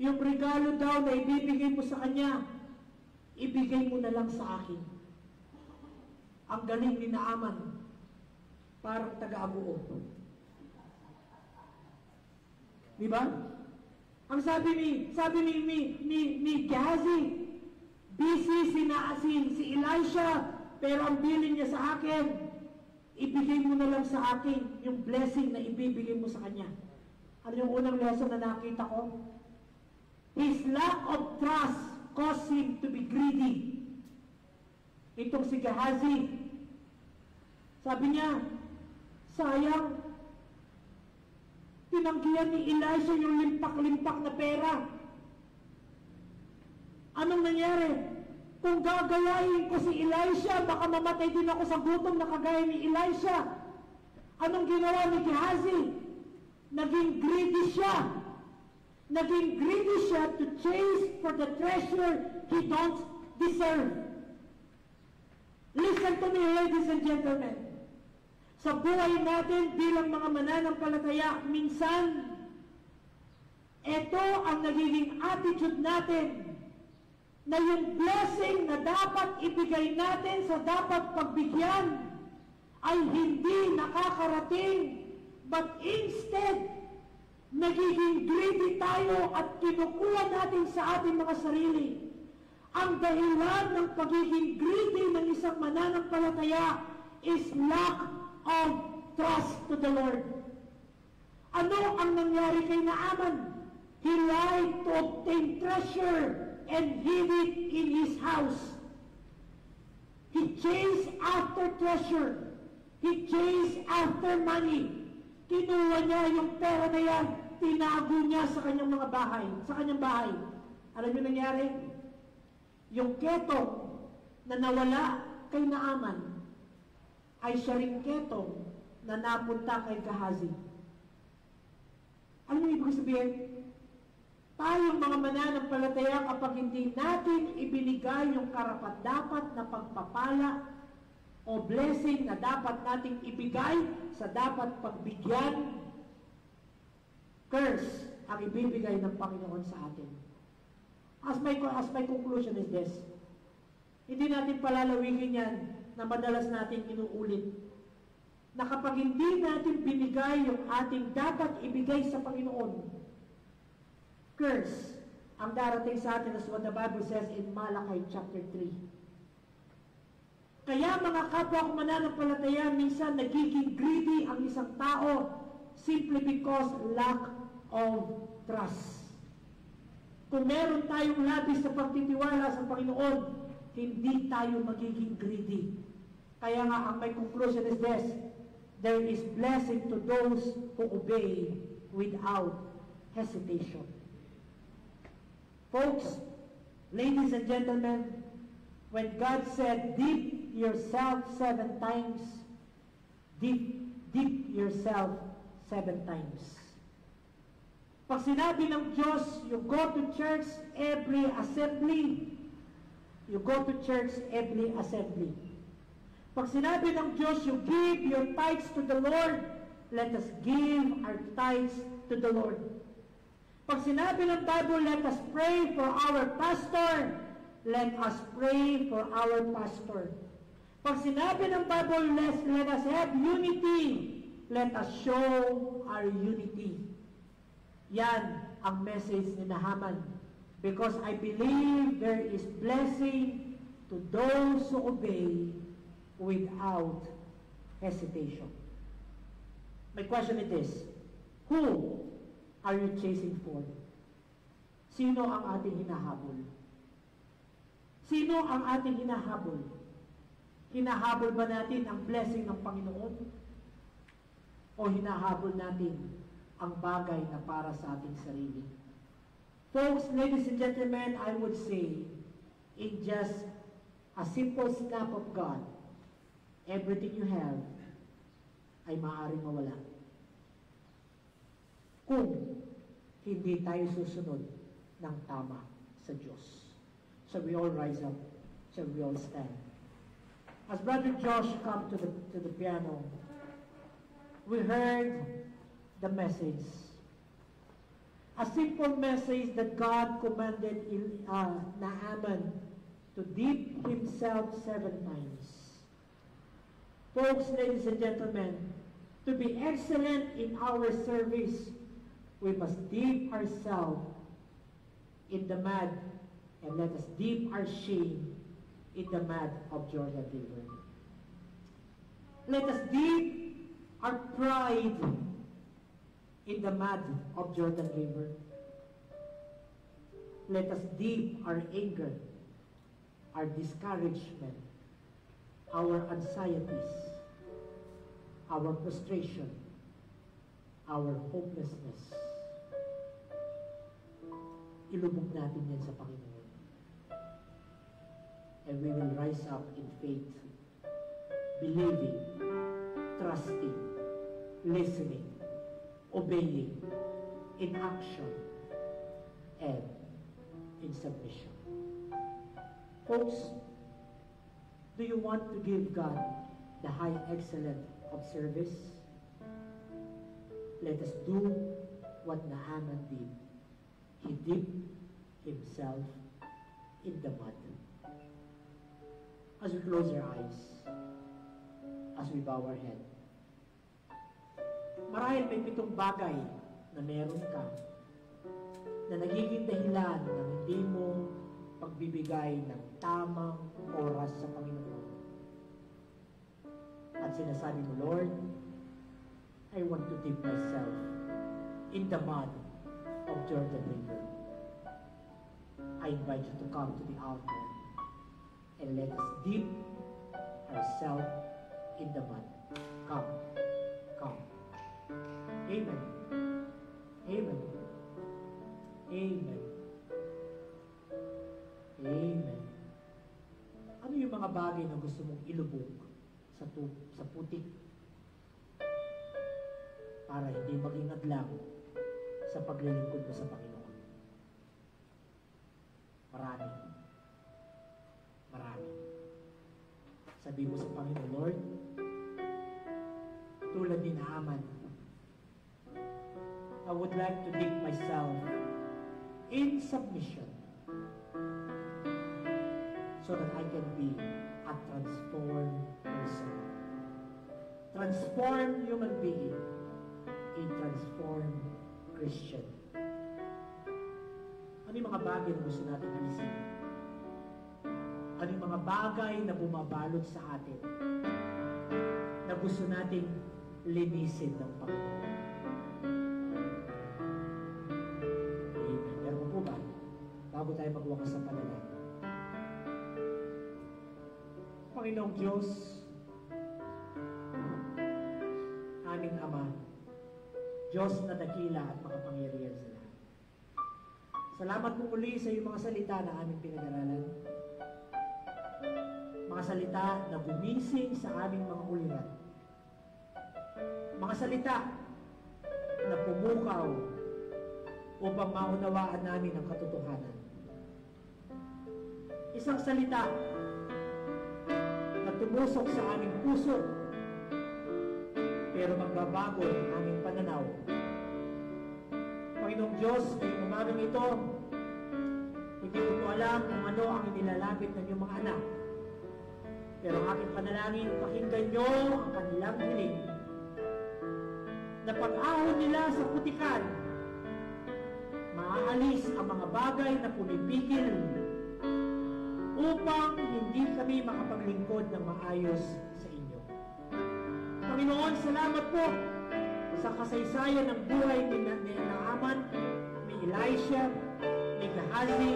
yung regalo daw na ibibigay mo sa kanya, ibigay mo na lang sa akin. Ang galing ni Naaman, parang taga-abuo. Di ba? Ang sabi ni Gehazi, busy si Elisha, pero ang bilin niya sa akin, ibigay mo na lang sa akin yung blessing na ibibigay mo sa kanya. Ano yung unang lesson na nakita ko? His lack of trust caused him to be greedy. Itong si Gehazi, sabi niya, sayang, tinanggihan ni Elisha yung limpak-limpak na pera. Anong nangyari? Kung gagayahin ko si Elisha, baka mamatay din ako sa gutom na kagaya ni Elisha. Anong ginawa ni Gehazi? Naging greedy siya. Naging greedy siya to chase for the treasure he don't deserve. Listen to me, ladies and gentlemen. Sa buhay natin bilang mga mananampalataya, minsan, ito ang nagiging attitude natin na yung blessing na dapat ibigay natin sa dapat pagbigyan ay hindi nakakarating, but instead, nagiging greedy tayo at kinukuha natin sa ating mga sarili. Ang dahilan ng pagiging greedy ng isang mananampalataya is lack of trust to the Lord. Ano ang nangyari kay Naaman? He lied to obtain treasure and hid it in his house. He chased after treasure. He chased after money. Kinuha niya yung pera na yan, tinago niya sa kanyang mga bahay, sa kanyang bahay. Alam niyo nangyari? Yung ketong na nawala kay Naaman ay siya ring ketong na napunta kay Gehazi. Ano yung ibig sabihin? Tayong mga mananampalataya, kapag hindi natin ibinigay yung karapat-dapat na pagpapala o blessing na dapat nating ibigay sa dapat pagbigyan, curse ang ibibigay ng Panginoon sa atin. As my conclusion is this, hindi natin palalawigin yan na madalas natin inuulit, na kapag hindi natin binigay yung ating dapat ibigay sa Panginoon, curse ang darating sa atin, as what the Bible says in Malachi chapter 3. Kaya mga kapwa ko mananampalataya, minsan nagiging greedy ang isang tao simply because lack of trust. Kung meron tayong labis na pagtitiwala sa Panginoon, hindi tayo magiging greedy. Kaya nga ang my conclusion is this: there is blessing to those who obey without hesitation. Folks, ladies and gentlemen, when God said, dip yourself 7 times, dip yourself 7 times. Pag sinabi ng Diyos, you go to church every assembly, You go to church every assembly. Pag sinabi ng Diyos, you give your tithes to the Lord, let us give our tithes to the Lord. Pag sinabi ng Bible, let us pray for our pastor, let us pray for our pastor. Pag sinabi ng Bible, let us have unity, let us show our unity. Yan ang message ni Naaman. Because I believe there is blessing to those who obey without hesitation. My question is this: who are you chasing for? Sino ang ating hinahabol? Sino ang ating hinahabol? Hinahabol ba natin ang blessing ng Panginoon? O hinahabol natin ang bagay na para sa ating sarili? Folks, ladies and gentlemen, I would say, in just a simple snap of God, everything you have ay maaaring mawala. Kung hindi tayo susunod ng tama sa Diyos. So we all rise up. So we all stand. As Brother Josh come to the piano, we heard the message. A simple message that God commanded Naaman to dip himself 7 times. Folks, ladies and gentlemen, to be excellent in our service, we must dip ourselves in the mud and let us dip our shame in the mud of Jordan River. Let us dip our pride in the mud of Jordan River. Let us dip our anger, our discouragement, our anxieties, our frustration, our hopelessness. Ilubog natin yan sa Panginoon. And we will rise up in faith, believing, trusting, listening, obeying, in action, and in submission. Folks, do you want to give God the high excellence of service? Let us do what Naaman did. He dipped himself in the mud. As we close our eyes, as we bow our head, marahil may 7 bagay na meron ka na nagiging dahilan ng hindi mo pagbibigay ng tamang oras sa Panginoon. At sinasabi mo, Lord, I want to dip myself in the mud of Jordan River. I invite you to come to the altar and let us dip ourselves in the mud. Come. Come. Amen. Amen. Amen. Amen. Ano yung mga bagay na gusto mong ilubog sa putik para hindi maging adlang sa paglilingkod mo sa Panginoon? Marami. Marami. Sabi mo sa Panginoon, Lord, tulad ni Naaman, I would like to dip myself in submission so that I can be a transformed person. Transformed human being, a transformed Christian. Ano yung mga bagay na gusto natin alisin? Ano yung mga bagay na bumabalot sa atin na gusto nating linisin ng Panginoon? Amen. Meron po ba? Bago tayo magwakas sa panalangin. Panginoong Diyos, aming Ama, Diyos na dakila at makapangyarihan sa lahat. Salamat po muli sa iyong mga salita na aming pinag-aralan. Mga salita na gumising sa aming mga uliran. Mga salita na pumukaw upang maunawaan namin ang katotohanan. isang salita na tumusok sa aming puso, pero magbabago ang aming pananaw. Panginoong Diyos, ngayong umagang ito, hindi ko po alam kung ano ang inilalapit ng iyong mga anak. Pero ang aking panalangin, pakinggan niyo ang kanilang hiling. Na pag-ahon nila sa putikan, maaalis ang mga bagay na pumipigil upang hindi kami makapaglingkod ng maayos sa inyo. Panginoon, salamat po sa kasaysayan ng buhay ni Naaman, ni Elisha, ni Gehazi,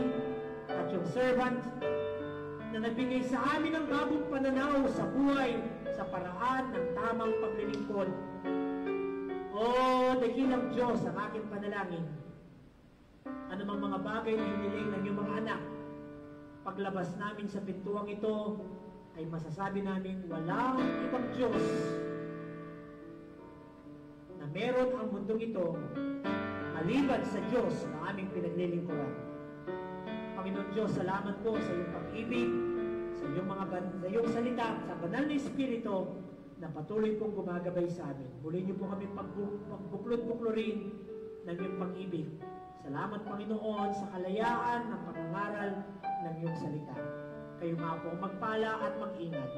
at yung servant na nagbigay sa amin ng bagong pananaw sa buhay sa paraan ng tamang paglilingkod. O dakilang Diyos, ang aking panalangin, anumang mga bagay na hiniling ng iyong mga anak, paglabas namin sa pintuang ito, ay masasabi namin walang ibang Diyos na meron ang mundong ito maliban sa Diyos na aming pinaglilingkuran. Panginoon Diyos, salamat po sa iyong pag-ibig, sa iyong salita, sa banal na Espiritu na patuloy pong gumagabay sa amin. Muli niyo po kami pagbuklod-buklorin ng iyong pag-ibig. Salamat, Panginoon, sa kalayaan ng pangangaral ng iyong salita. Kayo nga po magpala at mag-ingat.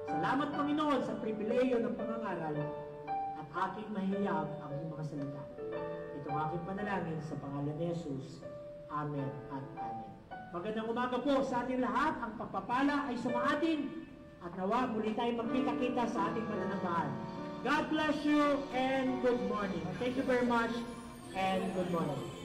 Salamat, Panginoon, sa pribileyo ng pangangaral at aking mahiyag ang iyong mga salita. Ito ang aking panalangin sa pangalan ni Jesus. Amen at amen. Magandang umaga po sa ating lahat. Ang pagpapala ay sumaatin at nawa muli tayo magkita-kita sa ating pananambahan. God bless you and good morning. Thank you very much and good morning.